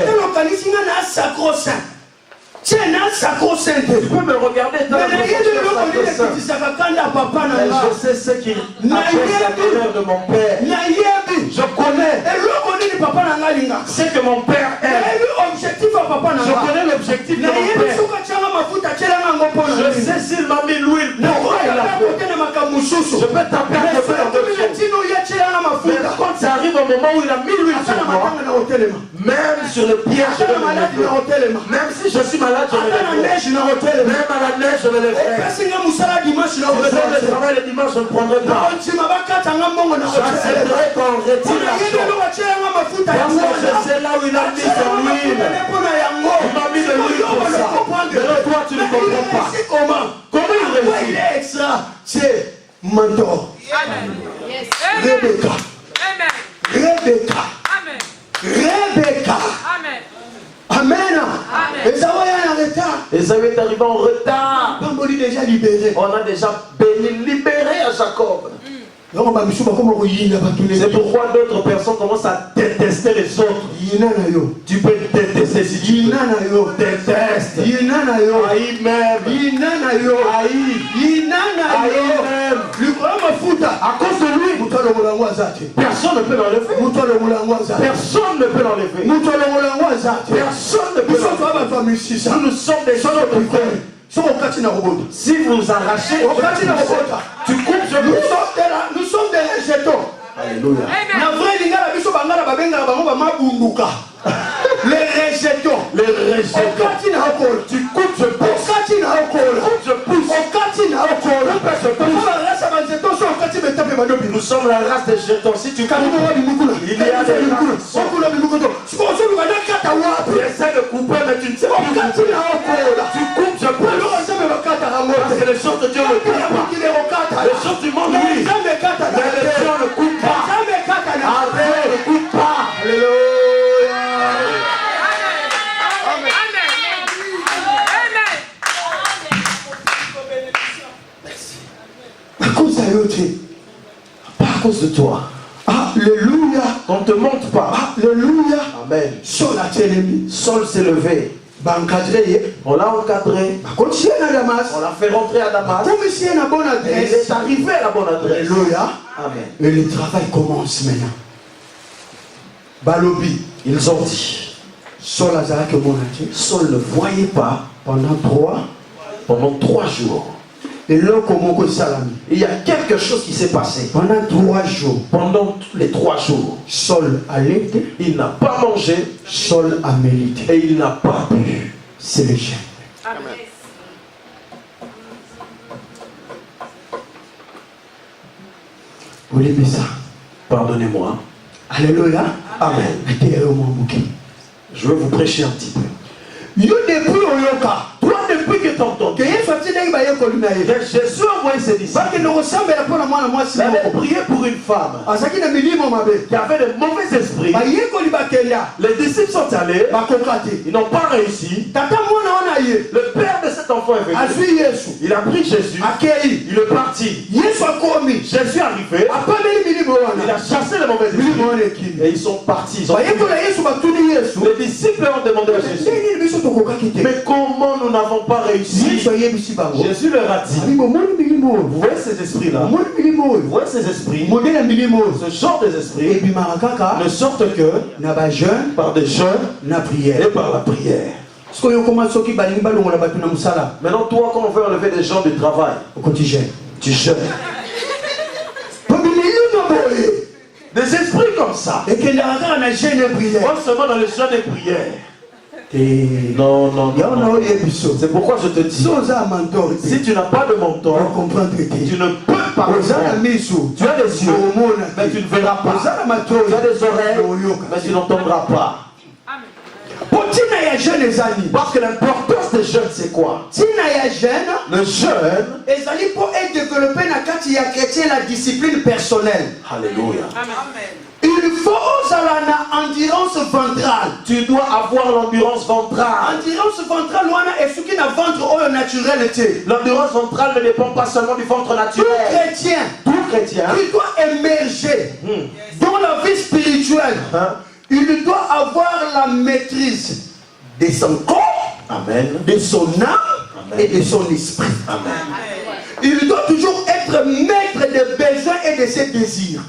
Tu peux me regarder dans le je sais ce qui apaise la colère de mon père. Je connais ce que mon père aime. Je connais l'objectif de mon père. Je sais s'il m'a mis l'huile, pourquoi il l'a fait. Je peux taper à côté de mais quand ça arrive au moment où il a mis l'huile sur moi, même sur le pied, je vais me lever. Même si je suis malade, je vais me lever. Même à la neige, je vais le faire. Si je fais le travail le dimanche, je ne prendrai pas. J'accepterai qu'on retire la chose. Parce que je sais là où il a mis son huile. Il m'a mis de l'huile pour ça. Mais toi, tu ne comprends pas. Comment il réussit? C'est mentor. Rebecca. Rebecca. Rebecca. Amen. Esaü est arrivé en retard. Déjà libéré. On a déjà libéré à Jacob. C'est pourquoi d'autres personnes commencent à détester les autres. Tu peux détester si tu veux. Déteste. Haï même. Haï même. À cause de lui, personne ne peut l'enlever. Personne ne peut l'enlever. Personne ne peut l'enlever. Nous sommes des gens de frères. Si vous arrachez, tu coupes, nous sommes des rejetons. Alléluia. Les rejetons. Tu coupes, je pousse. Je pousse. Nous sommes la race des jetons. Si tu coupes, il y a des races. Tu essaies de couper, mais tu ne sais pas couper. Tu coupes, je pousse. Parce que les choses de Dieu ne coupent pas. Les choses du monde, oui. Mais les gens ne coupent pas. Arrête, ne coupe pas. Alléluia. Pas à cause de toi. Alléluia. On ne te montre pas. Alléluia. Amen. Saul s'est levé. On l'a encadré. On l'a fait rentrer à Damas. Et il est arrivé à la bonne adresse. Alléluia. Amen. Et le travail commence maintenant. Balobi. Ils ont dit. Saul ne voyait pas pendant 3 jours. Et là, il y a quelque chose qui s'est passé. Pendant 3 jours. Pendant les 3 jours. Saul a l'été. Il n'a pas mangé. Saul a mérité. Et il n'a pas bu. C'est le jeûne. Amen. Vous l'aimez ça? Pardonnez-moi. Alléluia. Amen. Je veux vous prêcher un petit peu. Toi, depuis que tu entends, Jésus a envoyé ses disciples. Il avait prié pour une femme qui avait de mauvais esprits. Les disciples sont allés. Ils n'ont pas réussi. Le père de cet enfant est venu. Il a pris Jésus. Il est parti. Jésus est arrivé. Il a chassé les mauvais esprits. Et ils sont partis. Les disciples ont demandé à Jésus, mais comment nous n'avons pas réussi? Jésus leur a dit, vous voyez ces esprits-là, vous voyez ces esprits, ce genre des esprits ne sortent que par des jeûnes et par la prière. Maintenant, toi, quand on veut enlever des gens du travail, tu jeûnes. Des esprits comme ça. Pas seulement dans les jeûnes et prières. Non. C'est pourquoi je te dis, si tu n'as pas de mentor, tu ne peux pas comprendre. Tu as des yeux, mais tu ne verras pas. Tu as des oreilles, mais tu n'entendras pas. Parce que l'importance des jeunes, c'est quoi? Le jeûne est développé dans la discipline personnelle. Alléluia. Il faut endurance ventrale. Tu dois avoir l'endurance ventrale. Endurance ventrale, est ce qui n'a ventre naturel. L'endurance ventrale ne dépend pas seulement du ventre naturel. Tout chrétien, il doit émerger dans la vie spirituelle. Il doit avoir la maîtrise de son corps, de son âme et de son esprit. Il doit toujours être maître des besoins et de ses désirs.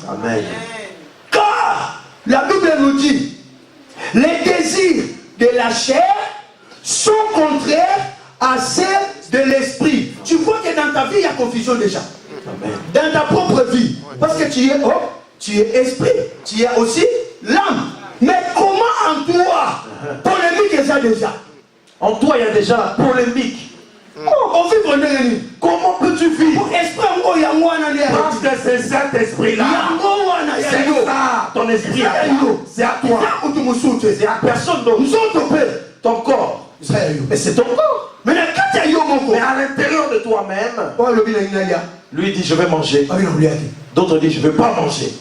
Car la Bible nous dit, les désirs de la chair sont contraires à ceux de l'esprit. Tu vois que dans ta vie, il y a confusion déjà. Dans ta propre vie. Parce que tu es homme, tu es esprit, tu es aussi l'âme. Mais comment en toi, polémique est ça déjà? En toi, il y a déjà la polémique. Comment peux-tu vivre? Parce que c'est cet esprit-là. C'est ça, ton esprit. C'est à toi. C'est à personne d'autre. Ton corps. Mais c'est ton corps. Mais à l'intérieur de toi-même, lui dit je vais manger. D'autres disent je ne vais pas manger.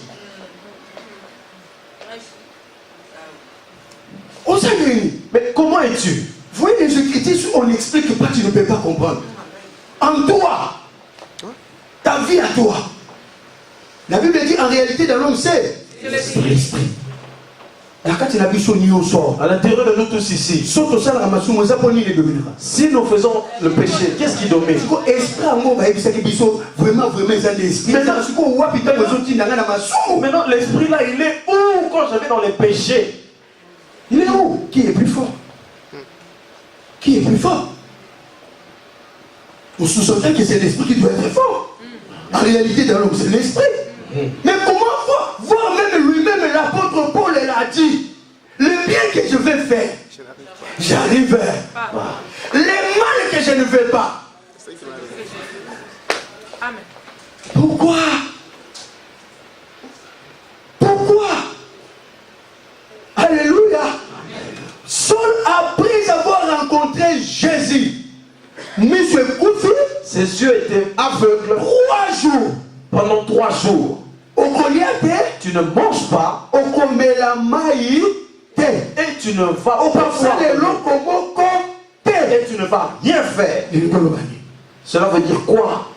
Mais comment es-tu? Vous voyez les Écritures, on n'explique pas, tu ne peux pas comprendre. En toi, ta vie à toi. La Bible dit en réalité dans l'homme c'est l'esprit. À l'intérieur de nous tous ici, si nous faisons le péché, qu'est-ce qui domine? Maintenant l'esprit là, il est où quand je vais dans les péchés? Il est où? Qui est plus fort? Qui est plus fort? On sous-entend que c'est l'esprit qui doit être fort. En réalité, dans l'homme, c'est l'esprit. Mais comment voir même lui-même, l'apôtre Paul l'a dit, le bien que je vais faire, j'arrive. Les mal que je ne veux pas. Pourquoi? Alléluia. Saul, après avoir rencontré Jésus, Monsieur Koufi, ses yeux étaient aveugles 3 jours. Pendant 3 jours. Tu ne manges pas. Et tu ne vas pas voir. Et tu ne vas rien faire. Cela veut dire quoi?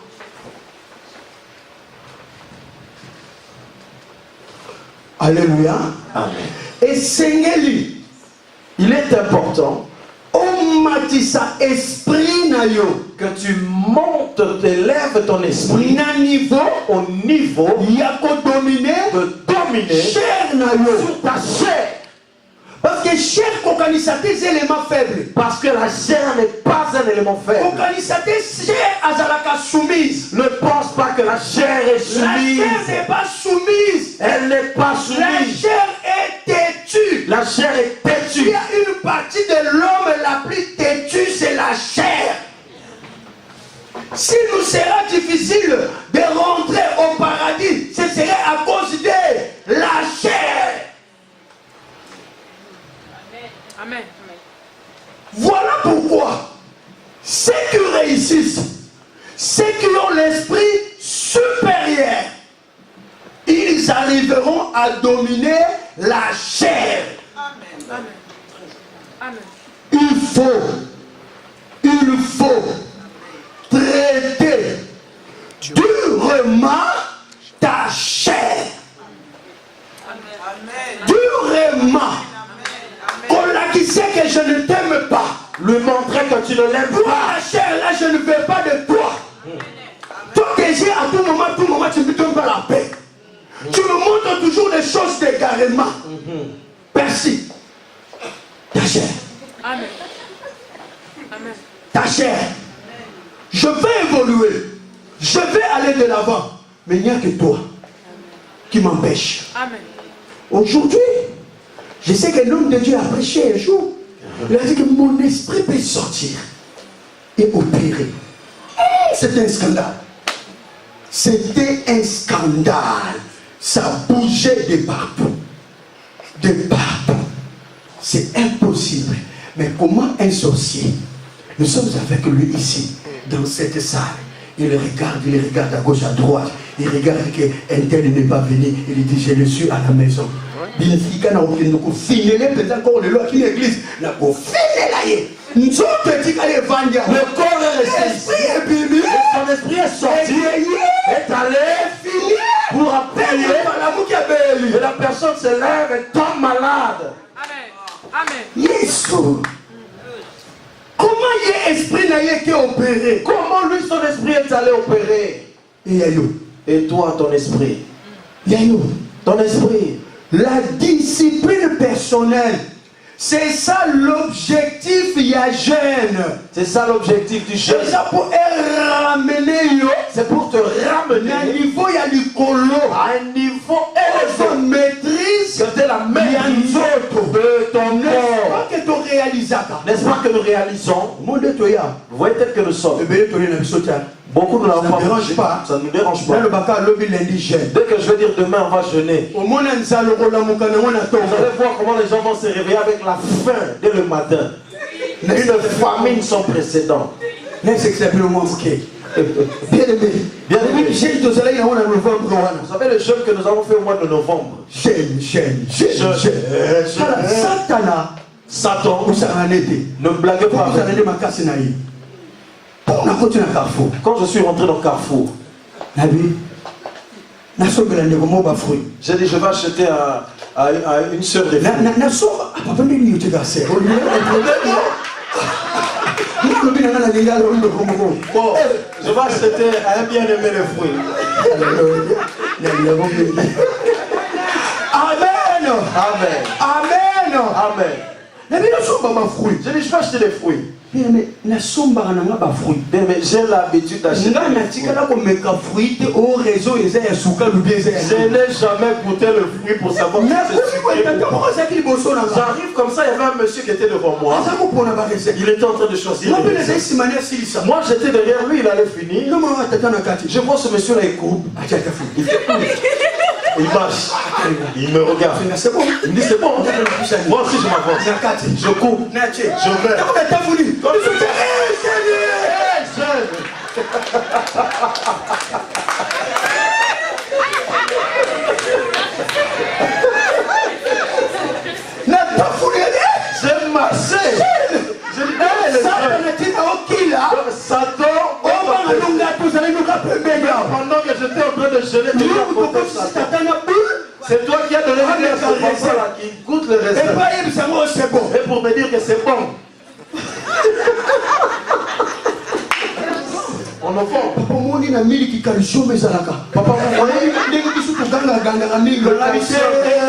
Alléluia. Amen. Et Seigneur, il est important que tu montes, élèves ton esprit au niveau de dominer sur ta chair. Parce que chair est un élément faible. Parce que la chair n'est pas un élément faible. Ne pense pas que la chair est soumise. La chair n'est pas soumise. Elle n'est pas soumise. La chair est têtue. La chair est têtue. Il y a une partie de l'homme la plus têtue, c'est la chair. S'il nous sera difficile de rentrer au paradis, ce serait à cause de la chair. Amen. Voilà pourquoi, si tu réussissent, ceux qui ont l'esprit supérieur, ils arriveront à dominer la chair. Amen. Amen. Il faut traiter durement ta chair. Durement. On l'a dit, c'est que je ne t'aime pas. Lui montrer que tu ne l'aimes Toi, pas. la chair, là, je ne veux pas de toi. Toi, que j'ai à tout moment, tu ne me donnes pas la paix. Tu me montres toujours des choses d'égarement. Merci. Ta chair. Amen. Amen. Ta chair. Je vais évoluer. Je vais aller de l'avant. Mais il n'y a que toi qui m'empêche. Amen. Aujourd'hui, je sais que l'homme de Dieu a prêché un jour. Il a dit que mon esprit peut sortir et opérer. C'était un scandale. C'était un scandale. Ça bougeait de partout. De partout. C'est impossible. Mais comment un sorcier? Nous sommes avec lui ici, dans cette salle. Il regarde à gauche, à droite. Il regarde qu'un tel n'est pas venu. Il dit, je le suis à la maison. Il dit, Le corps est resté. Son esprit est sorti, est allé pour appuyer. Et la personne se lève et tombe malade. Amen. Amen. Yes. Comment y esprit n'a été opéré? Comment lui, son esprit est allé opérer? Et toi, ton esprit? Ton esprit. La discipline personnelle, c'est ça l'objectif, il y a jeune. C'est ça l'objectif du jeune. C'est ça pour ramener yo. C'est pour te ramener À un niveau, il y a du colo. à un niveau élevé. Maîtrise. Que tu es la maîtrise de ton corps. N'est-ce pas que tu réalises ça? N'est-ce pas que nous réalisons? Vous voyez tel que nous sommes. Beaucoup ne l'avons Ça ne dérange pas. Ça ne nous dérange pas. Dès que je vais dire demain, on va jeûner. Vous allez voir comment les gens vont se réveiller avec la faim dès le matin. Une famine sans précédent. Bien aimé. Bien aimé. Vous savez le jeûne que nous avons fait au mois de novembre. Satan, ne blaguez pas avec moi. Quand je suis rentré dans Carrefour, j'ai dit je vais acheter à une sœur de bon, je vais acheter à un bien-aimé de fruits. Amen. Amen. Amen. Amen. J'ai dit je vais acheter des fruits. Mais j'ai l'habitude d'acheter des fruits. Je n'ai jamais goûté le fruit pour savoir si c'est sucré. J'arrive comme ça, il y avait un monsieur qui était devant moi. Il était en train de choisir. Moi j'étais derrière lui, il allait finir. Je vois ce monsieur là, il coupe. Il marche. Il me regarde. Il me dit c'est bon. Moi aussi je m'avance. Je coupe. Je mets. J'ai marché. J'ai dit, Satan, pendant que j'étais en train de jeûner, c'est toi qui as donné à ce papa-là qui goûte le reste. Et pour me dire que c'est bon. En novembre. Papa, vous voyez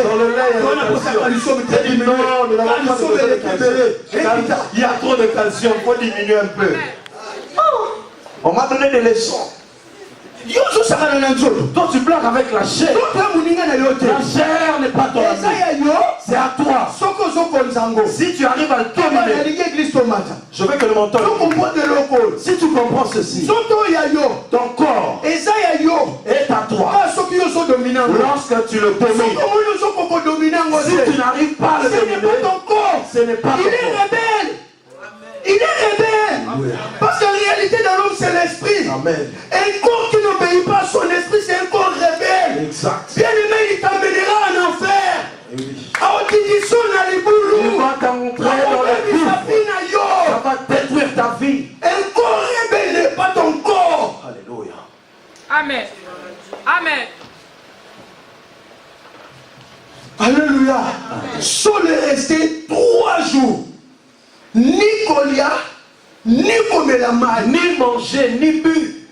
dans le lait, il y a trop de calcium, il faut diminuer un peu. On m'a donné des leçons. Toi tu blagues avec la chair. La chair n'est pas ton ami. C'est à toi. Si tu arrives à le dominer, je veux que le menton. Si tu comprends ceci, ton corps est à toi. Lorsque tu le domines, si tu n'arrives pas à le dominer, ce n'est pas ton corps. Il est rebelle. Parce qu'en réalité, dans Amen. Un corps qui n'obéit pas à son esprit, c'est un corps rebelle. Exact. Bien aimé, il t'emmènera en enfer. Oui. Tu vas t'entrer dans le gouffre. Ça va détruire ta vie. Un corps rebelle n'est pas ton corps. Alléluia. Amen. Amen. Alléluia. Saul est resté 3 jours. Ni Colia, ni Comélaman, Ni manger, ni bu.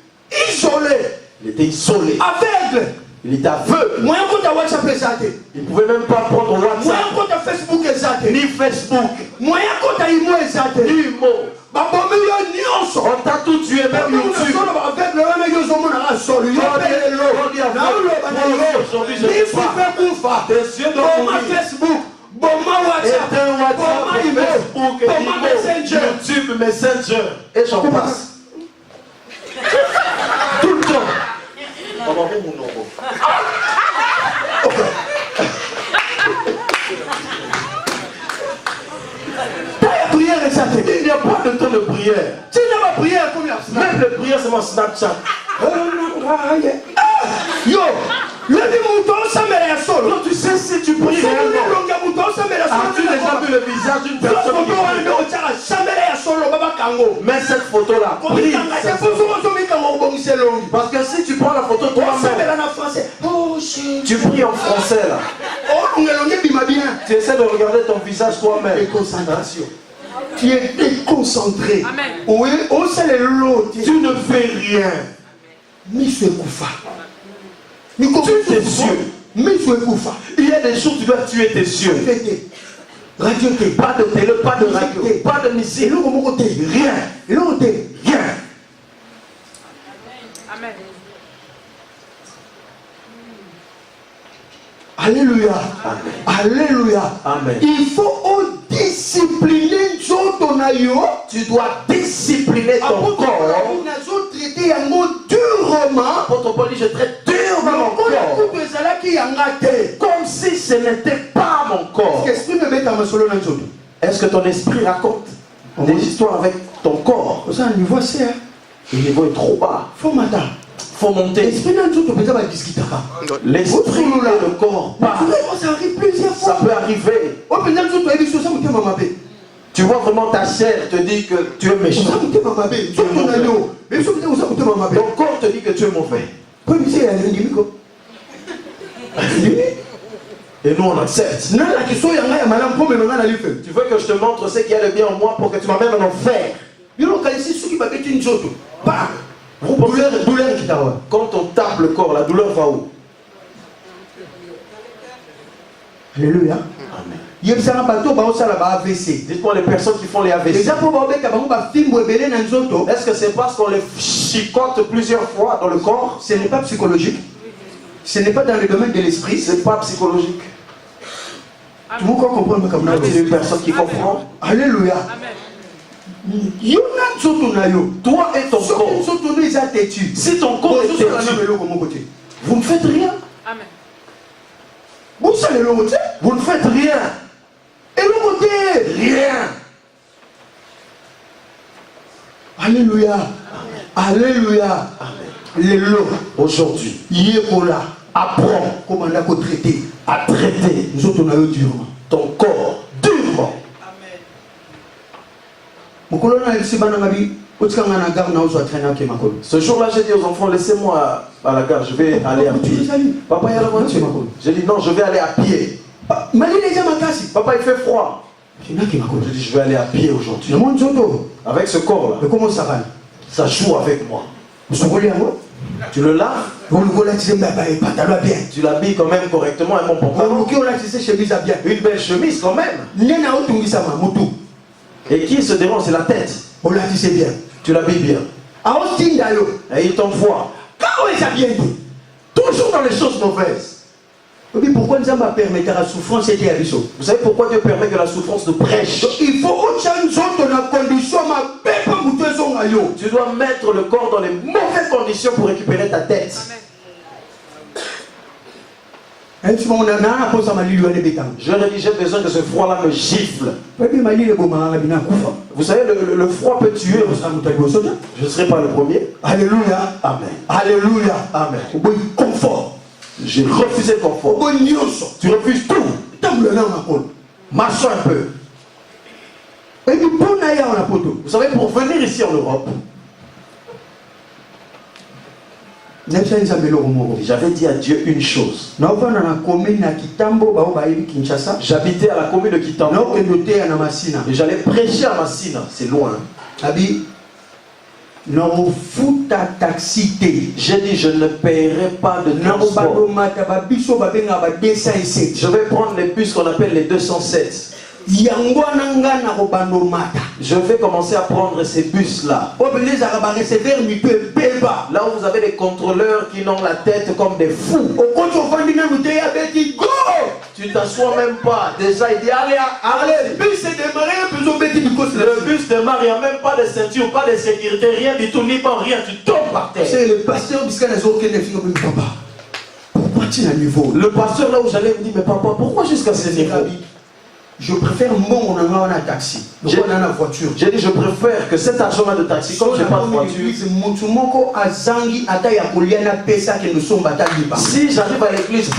isolé. Il était isolé. Aveugle. Il était aveugle. Moi, quand tu as WhatsApp, Il ne pouvait même pas prendre moi, WhatsApp. quand tu as Facebook, Ni Facebook. moi, quand tu as Imo, Ni mot. On t'a tout tué, même YouTube. Aujourd'hui, je ne sais pas. Tes yeux doivent mourir. Éteins WhatsApp, Facebook, Imo, YouTube, Messenger. Et j'en passe. Tout le temps. Il n'y a pas de temps de prière. Même les prières, c'est mon Snapchat. Yo, Donc tu sais si tu pries réellement. As-tu déjà vu le visage d'une personne qui prie? Mets cette photo-là. Prie. Parce que si tu prends la photo toi-même, tu pries en français là. Tu essaies de regarder ton visage toi-même. Concentration. Tu es déconcentré. Amen. Oui, on sait les lots. Tu ne fais rien. Tu Tu es sûr. Il y a des choses, tu dois tuer tes yeux. Radio T. Pas de télé, pas de radio, pas de missile. Rien. Rien. Amen. Alléluia. Alléluia. Amen. Il faut discipliner ton aïe. Tu dois discipliner ton corps. Apôtre Paul dit, je traite durement mon corps. Comme si ce n'était pas mon corps. Est-ce que ton esprit raconte des histoires avec ton corps? Le niveau est trop bas. Faut monter. L'esprit et le corps parlent. Ça peut arriver. Tu vois vraiment ta chair te dit que tu es méchant. Ton corps te dit que tu es mauvais. Et nous on accepte. Tu veux que je te montre ce qu'il y a de bien en moi pour que tu m'amènes en enfer. Quand on tape le corps, la douleur va où? Alléluia. Amen. AVC. Dites-moi les personnes qui font les AVC. Est-ce que c'est parce qu'on les chicote plusieurs fois dans le corps? Ce n'est pas psychologique. Ce n'est pas dans le domaine de l'esprit. C'est pas psychologique. Tout le monde comprend comme ça. C'est une personne qui comprend. Alléluia. Amen. Toi et ton corps. Si ton corps est têtu, vous ne faites rien. Amen. Vous ne faites rien. Rien. Alléluia. Alléluia. Lélo. Aujourd'hui, Yébola. apprends Comment on a traité. à traiter Nous autres, on a eu durement. ton corps durement. Ce Ce jour-là, j'ai dit aux enfants, laissez-moi à la gare, je vais aller à pied. Papa, il y a la voiture. J'ai dit non, je vais aller à pied. Papa, il fait froid. J'ai dit, je vais aller à pied aujourd'hui. Avec ce corps-là, ça joue avec moi. Tu le laves, tu l'habilles quand même correctement et mon pantalon. Une belle chemise quand même. Et qui se dérange, c'est la tête. Tu l'habilles bien. Et il t'envoie. Toujours dans les choses mauvaises. Pourquoi nous avons permis la souffrance et la vie? Vous savez pourquoi Dieu permet que la souffrance te prêche? Il faut condition. Tu dois mettre le corps dans les mauvaises conditions pour récupérer ta tête. Je dis, j'ai besoin que ce froid-là me gifle. Vous savez, le froid peut tuer. Je ne serai pas le premier. Alléluia. Amen. Alléluia. Amen. Confort. J'ai refusé le confort. Tu refuses tout. Marchons un peu. Vous savez, pour venir ici en Europe, j'avais dit à Dieu une chose. J'habitais à la commune de Kitambo et j'allais prêcher à Massina. C'est loin. J'ai dit, je ne paierai pas de transport. Je vais prendre les bus qu'on appelle les 207. Je vais commencer à prendre ces bus-là. Là où vous avez des contrôleurs qui n'ont la tête comme des fous. Tu ne t'assois même pas. Déjà, il dit, allez, le bus démarre, il n'y a même pas de ceinture, pas de sécurité, rien du tout, ni pas rien, tu tombes par terre. C'est le pasteur Le pasteur là où j'allais me dire, mais papa, pourquoi jusqu'à ce niveau? Je préfère mon taxi. J'ai dit, je préfère que cet argent-là de taxi, comme je n'ai pas de voiture. Si j'arrive à l'église,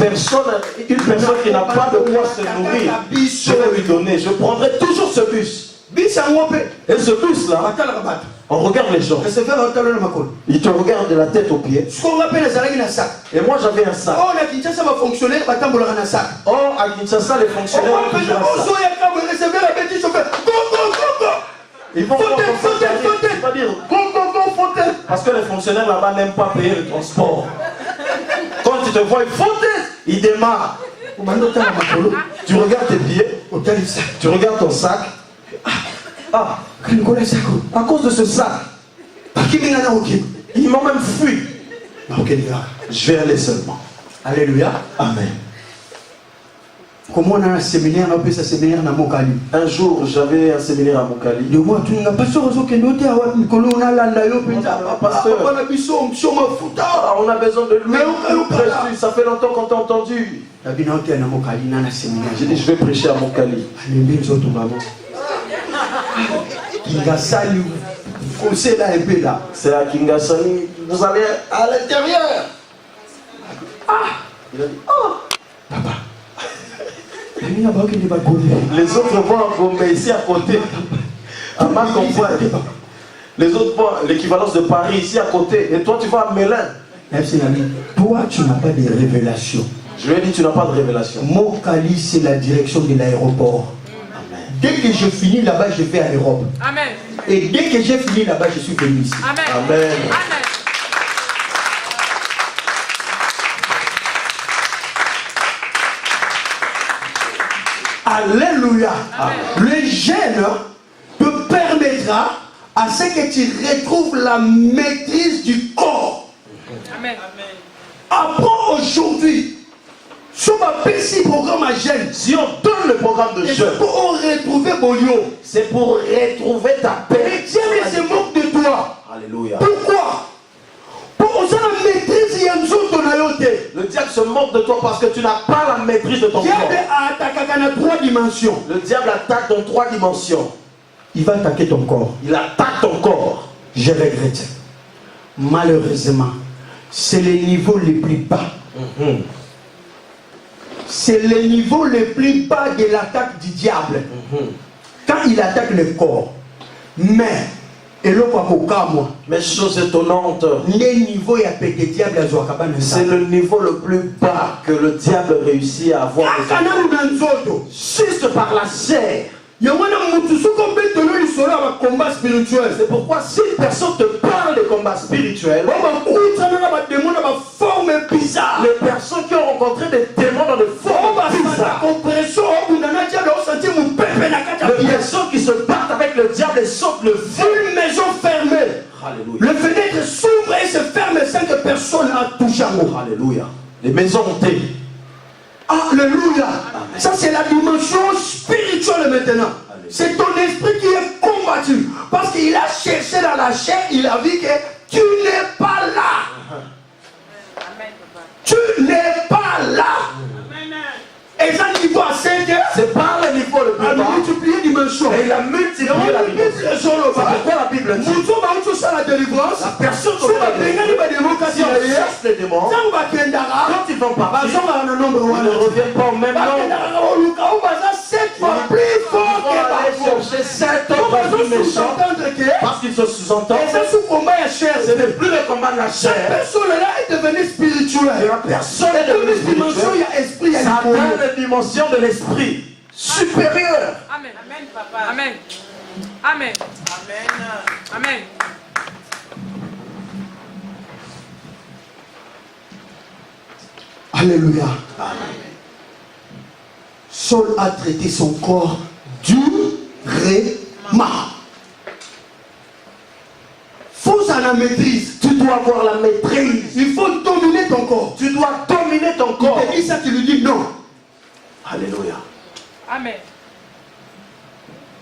une personne qui n'a pas de quoi se nourrir, je vais lui donner. Je prendrai toujours ce bus. Et ce bus-là, on regarde les gens. Ils te regardent de la tête aux pieds. Et moi j'avais un sac. Or à Kinshasa, les fonctionnaires ont toujours un sac. Ils vont dire go, parce que les fonctionnaires là-bas n'aiment pas payer le transport. Quand tu te vois, ils démarrent. Tu regardes tes pieds, tu regardes ton sac. À cause de ce sac, ils m'ont même fui. Je vais aller seulement. Alléluia. Amen. Comment on a un séminaire, on appelle ça séminaire à Mokali. Un jour, j'avais un séminaire à Mokali. De moi, tu n'as pas sûr que nous on a besoin de lui. Ça fait longtemps qu'on t'a entendu. J'ai dit, je vais prêcher à Mokali. Kingasani, foncez là un peu là. C'est à Kingasani, vous allez à l'intérieur. Il a dit, papa. Les autres vont à Gombe ici à côté. À Marc-Compagne. Les autres vont à l'équivalence de Paris ici à côté. Et toi tu vas à Mélin. Toi tu n'as pas de révélation. Je lui ai dit, tu n'as pas de révélation. Mokali, c'est la direction de l'aéroport. Dès que je finis là-bas, je vais à l'Europe. Amen. Et dès que j'ai fini là-bas, je suis venu ici. Amen. Amen. Amen. Alléluia. Amen. Le jeûne te permettra à ce que tu retrouves la maîtrise du corps. Amen. Apprends aujourd'hui. Sur ma PC programme à jeûne. Si on donne le programme de jeûne, c'est pour retrouver Bolio. C'est pour retrouver ta paix. Le diable se moque de toi. Alléluia. Pourquoi? Pour ça la maîtrise, il y a une zone de loyauté. Le diable se moque de toi parce que tu n'as pas la maîtrise de ton corps. Le diable attaque dans 3 dimensions. Le diable attaque dans 3 dimensions. Il va attaquer ton corps. Il attaque ton corps. Je regrette. Malheureusement, c'est le niveau le plus bas. C'est le niveau le plus bas de l'attaque du diable. Quand il attaque le corps. Mais, chose étonnante, c'est le niveau le plus bas que le diable réussit à avoir. Juste par la chair. C'est pourquoi si une personne te parle de combat spirituel, les personnes qui ont rencontré des démons dans de formes bizarres, les personnes qui se battent avec le diable et sautent le feu, une maison fermée. Alléluia. Le fenêtre s'ouvre et se ferme sans que personne ne touche à moi. Alléluia. Les maisons hantées. Alléluia. Ça c'est la dimension spirituelle maintenant. C'est ton esprit qui est combattu. Parce qu'il a cherché dans la chair, il a vu que tu n'es pas là. Tu n'es pas là. Et il a multiplié la délivrance. C'est pourquoi la Bible dit la personne qui chasse les démons, quand ils vont partir, ils ne reviennent pas au même nombre. Ils vont aller chercher 7 autres plus méchants parce qu'ils se sous-entendent. Ce n'est plus le combat de la chair. Et la personne est devenue spirituelle. Ça atteint la dimension de l'esprit supérieur. Amen. Amen, papa. Amen. Amen. Amen. Amen. Alléluia. Amen. Saul a traité son corps durement. Faut à la maîtrise. Tu dois avoir la maîtrise. Il faut dominer ton corps. Tu dois dominer ton corps. Il te dit ça, tu lui dis non. Alléluia. Amen.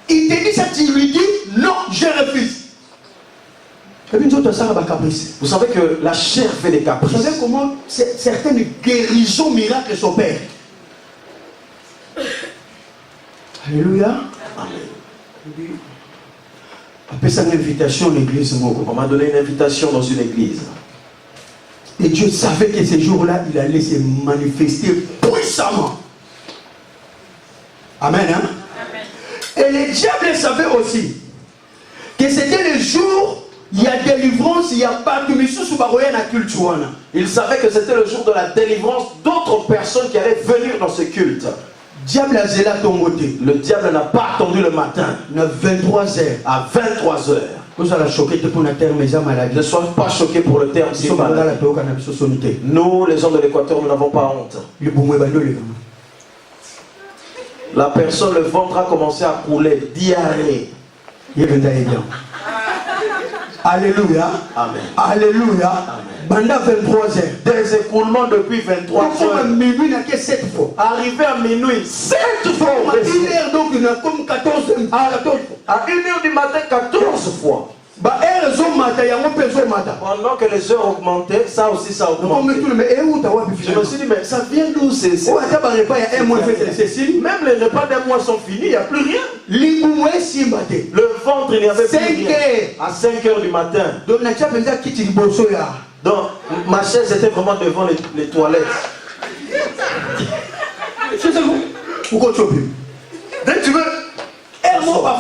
Il te dit ça, tu lui dis non, je refuse. Vous savez que la chair fait des caprices. Vous savez comment certaines guérisons miracles s'opèrent. Alléluia. Amen. Après ça, une invitation à l'église. On m'a donné une invitation dans une église. Et Dieu savait que ces jours-là, il allait se manifester puissamment. Amen. Hein? Amen. Et le diable savait aussi que c'était le jour, il y a délivrance, il y a pas de mission sur la culture. Il savait que c'était le jour de la délivrance d'autres personnes qui allaient venir dans ce culte. Diable a zélé à ton côté. Le diable n'a pas attendu le matin. À 23h. À 23h. Vous allez choquer pour la terre, mais maladie. Ne sois pas choqué pour le terme. Nous, les gens de l'Équateur, nous n'avons pas honte. La personne, le ventre a commencé à couler, diarrhée. Alléluia. Amen. Alléluia. Banda 23h. Des écoulements depuis 23h. Arrivé à minuit, 7 fois. Donc il y a comme 14 à 1h du matin, 14 fois. Pendant que les heures augmentaient, ça aussi ça augmentait. Je me suis dit, mais ça vient d'où? Même les repas d'un mois sont finis, il n'y a plus rien. Le ventre, il n'y avait plus rien. À 5h du matin. Donc, ma chaise était vraiment devant les toilettes. Dès que tu veux,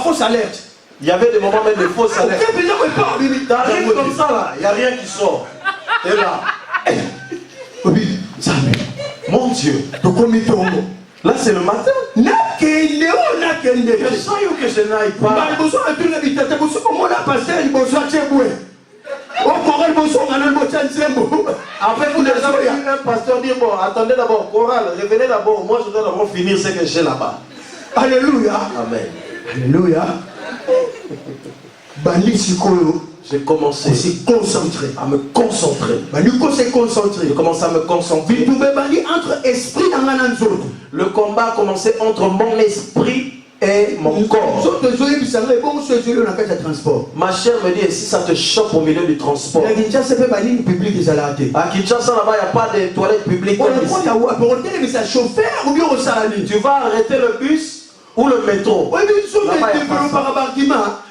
fausse alerte. Il y avait des moments même de fausses alertes. T'arrives comme ça là, il n'y a rien qui sort. Et là. Mon Dieu. Là c'est le matin. Que je sois ou que je n'aille pas. Après vous avez vu un pasteur dire, bon, attendez d'abord, chorale, revenez d'abord, moi je dois d'abord finir ce que j'ai là-bas. Alléluia. Amen. Alléluia. J'ai commencé à me concentrer. J'ai commencé à me concentrer. Le combat a commencé entre mon esprit et mon corps. Ma chère me dit, si ça te choque au milieu du transport. À Kinshasa là-bas, il n'y a pas de toilettes publiques. Tu vas arrêter le bus ou le métro.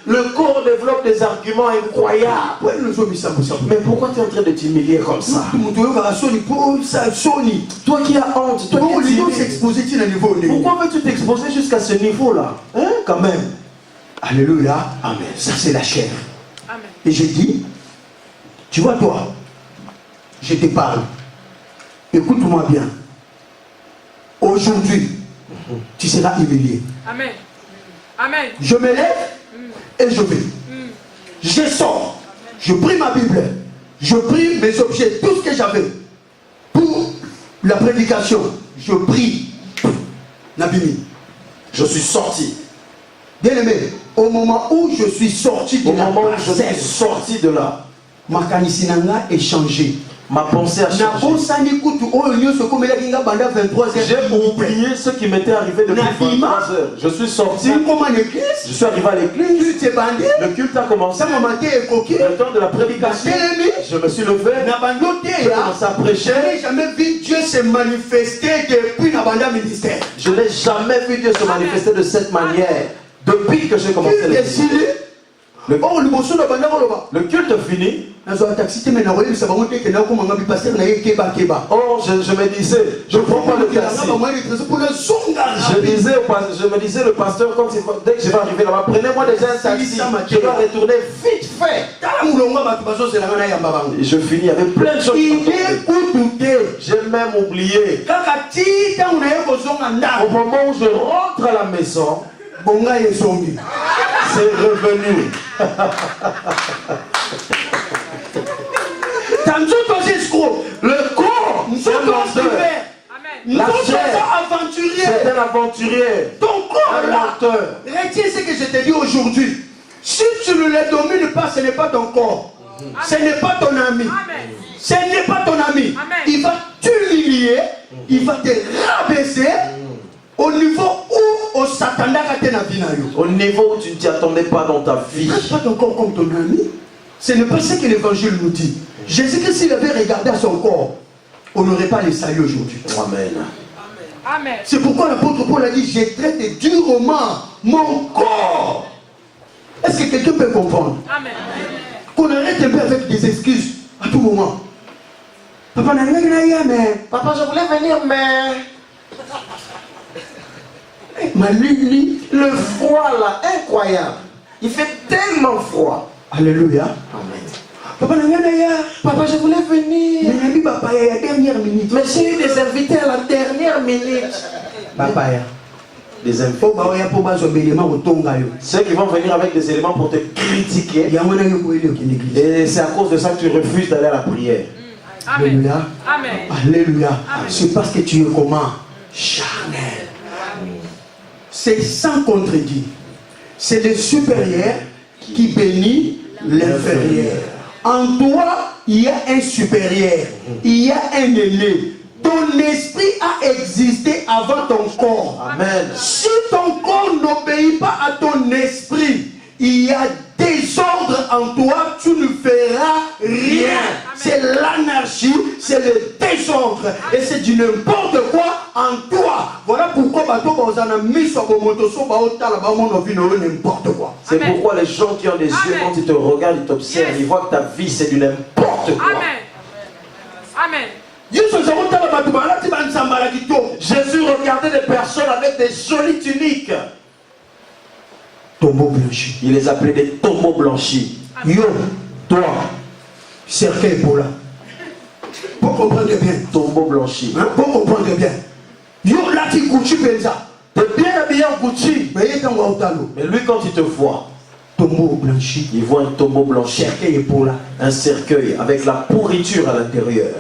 Le corps développe des arguments incroyables. Mais pourquoi tu es en train de t'humilier comme ça? Toi qui as honte, toi qui pourquoi veux-tu t'exposer jusqu'à ce niveau-là? Hein? Quand même. Alléluia. Amen. Ça c'est la chair. Amen. Et j'ai dit, tu vois toi, je te parle. Écoute-moi bien. Aujourd'hui, tu seras humilié. Amen. Amen. Je me lève et je vais. Je sors. Je prie ma Bible. Je prie mes objets, tout ce que j'avais. Pour la prédication, je prie. Nabimi. Je suis sorti. Bien aimé, au moment où je suis sorti de là, ma canisinanga est changé. Ma pensée a changé. J'ai oublié ce qui m'était arrivé depuis 23 heures. Je suis sorti. Je suis arrivé à l'église. Le culte a commencé. Le temps de la prédication. Je me suis levé. J'ai commencé à prêcher. Je n'ai jamais vu Dieu se manifester depuis le ministère. Je n'ai jamais vu Dieu se manifester de cette manière Depuis que j'ai commencé le culte fini. Oh, je me disais, je prends pas le taxi. Je me disais, le pasteur, dès que je vais arriver là-bas, prenez-moi déjà un taxi. Je dois retourner vite fait. Et je finis avec plein de choses. J'ai même oublié. Au moment où je rentre à la maison, c'est revenu. Le corps, c'est un menteur. La chair, c'est un aventurier. Ton corps là, retiens ce que je te dis aujourd'hui. Si tu ne le domines pas, ce n'est pas ton corps. Ce n'est pas ton ami. Ce n'est pas ton ami. Il va t'humilier, il va te rabaisser au niveau où au niveau où tu ne t'y attendais pas dans ta vie. Ne pas ton corps comme ton ami. Ce n'est pas ce que l'évangile nous dit. Jésus-Christ, s'il avait regardé à son corps, on n'aurait pas les saluts aujourd'hui. Amen. Amen. C'est pourquoi l'apôtre Paul a dit, j'ai traité durement mon corps. Est-ce que quelqu'un peut comprendre? Amen. Qu'on arrête un peu avec des excuses à tout moment. Papa, je voulais venir, mais... Le froid là, incroyable. Il fait tellement froid. Alléluia. Amen. Papa, je voulais venir. Mais j'ai eu des invités à la dernière minute. Papa, Des infos. Ceux qui vont venir avec des éléments pour te critiquer. Et c'est à cause de ça que tu refuses d'aller à la prière. Alléluia. Amen. Alléluia. C'est parce que tu es comment? Charnel. C'est sans contredit. C'est le supérieur qui bénit l'inférieur. En toi, il y a un supérieur. Il y a un aîné. Ton esprit a existé avant ton corps. Amen. Si ton corps n'obéit pas à ton esprit, il y a désordre en toi, tu ne feras rien. C'est l'anarchie, c'est le désordre. Et c'est du n'importe quoi en toi. Voilà pourquoi n'importe quoi. C'est pourquoi les gens qui ont des yeux, quand ils te regardent, ils t'observent, ils voient que ta vie c'est du n'importe quoi. Amen. Amen. Jésus regardait des personnes avec des jolies tuniques. Tombeau blanchi. Il les appelait des tombeaux blanchis. Yo, toi, cercueil pour là. Pour comprendre bien. Tombeau blanchi. Hein? Pour comprendre bien. Yo, là, tu Gucci Benza. T'es bien habillé en Gucci. Mais lui, quand il te voit, tombeau blanchi. Il voit un tombeau blanchi. Cercueil pour là. Un cercueil avec la pourriture à l'intérieur.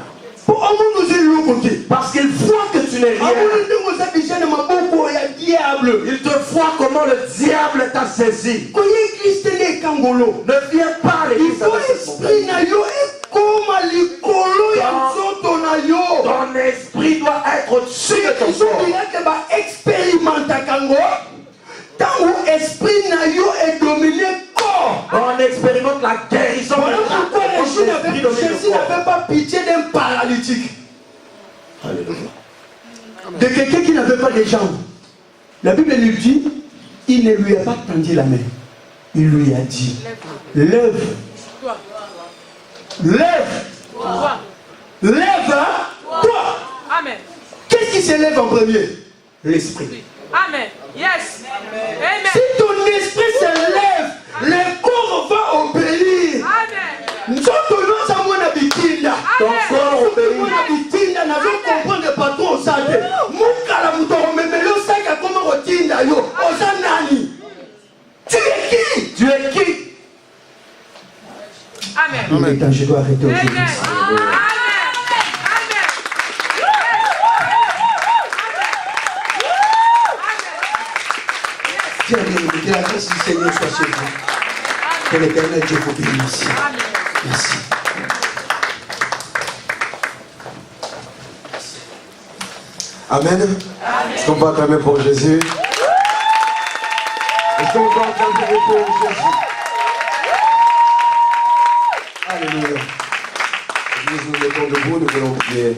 Parce qu'il voit que tu n'es rien. Il te voit comment le diable t'a saisi. Ne viens pas à l'église avec ce problème. Ton esprit doit être au-dessus de ton corps. On expérimente la guérison. Voilà pourquoi Jésus n'avait pas pitié d'un paralytique. Alléluia. De quelqu'un qui n'avait pas de jambes. La Bible lui dit, il ne lui a pas tendu la main. Il lui a dit, lève. Lève. Lève-toi. Amen. Qu'est-ce qui s'élève en premier? L'esprit. Amen. Yes. Amen. Si ton esprit se lève, le corps va obéir. Amen. Ton corps obéit. Tu es qui? Tu es qui? Amen. Amen. Je dois arrêter aujourd'hui. Amen. Que la grâce du Seigneur soit sur vous. Que l'Éternel Dieu vous bénisse. Merci. Amen. Est-ce qu'on va acclamer pour Jésus? Est-ce qu'on va acclamer pour Jésus? Alléluia. Nous nous mettons debout, nous allons prier.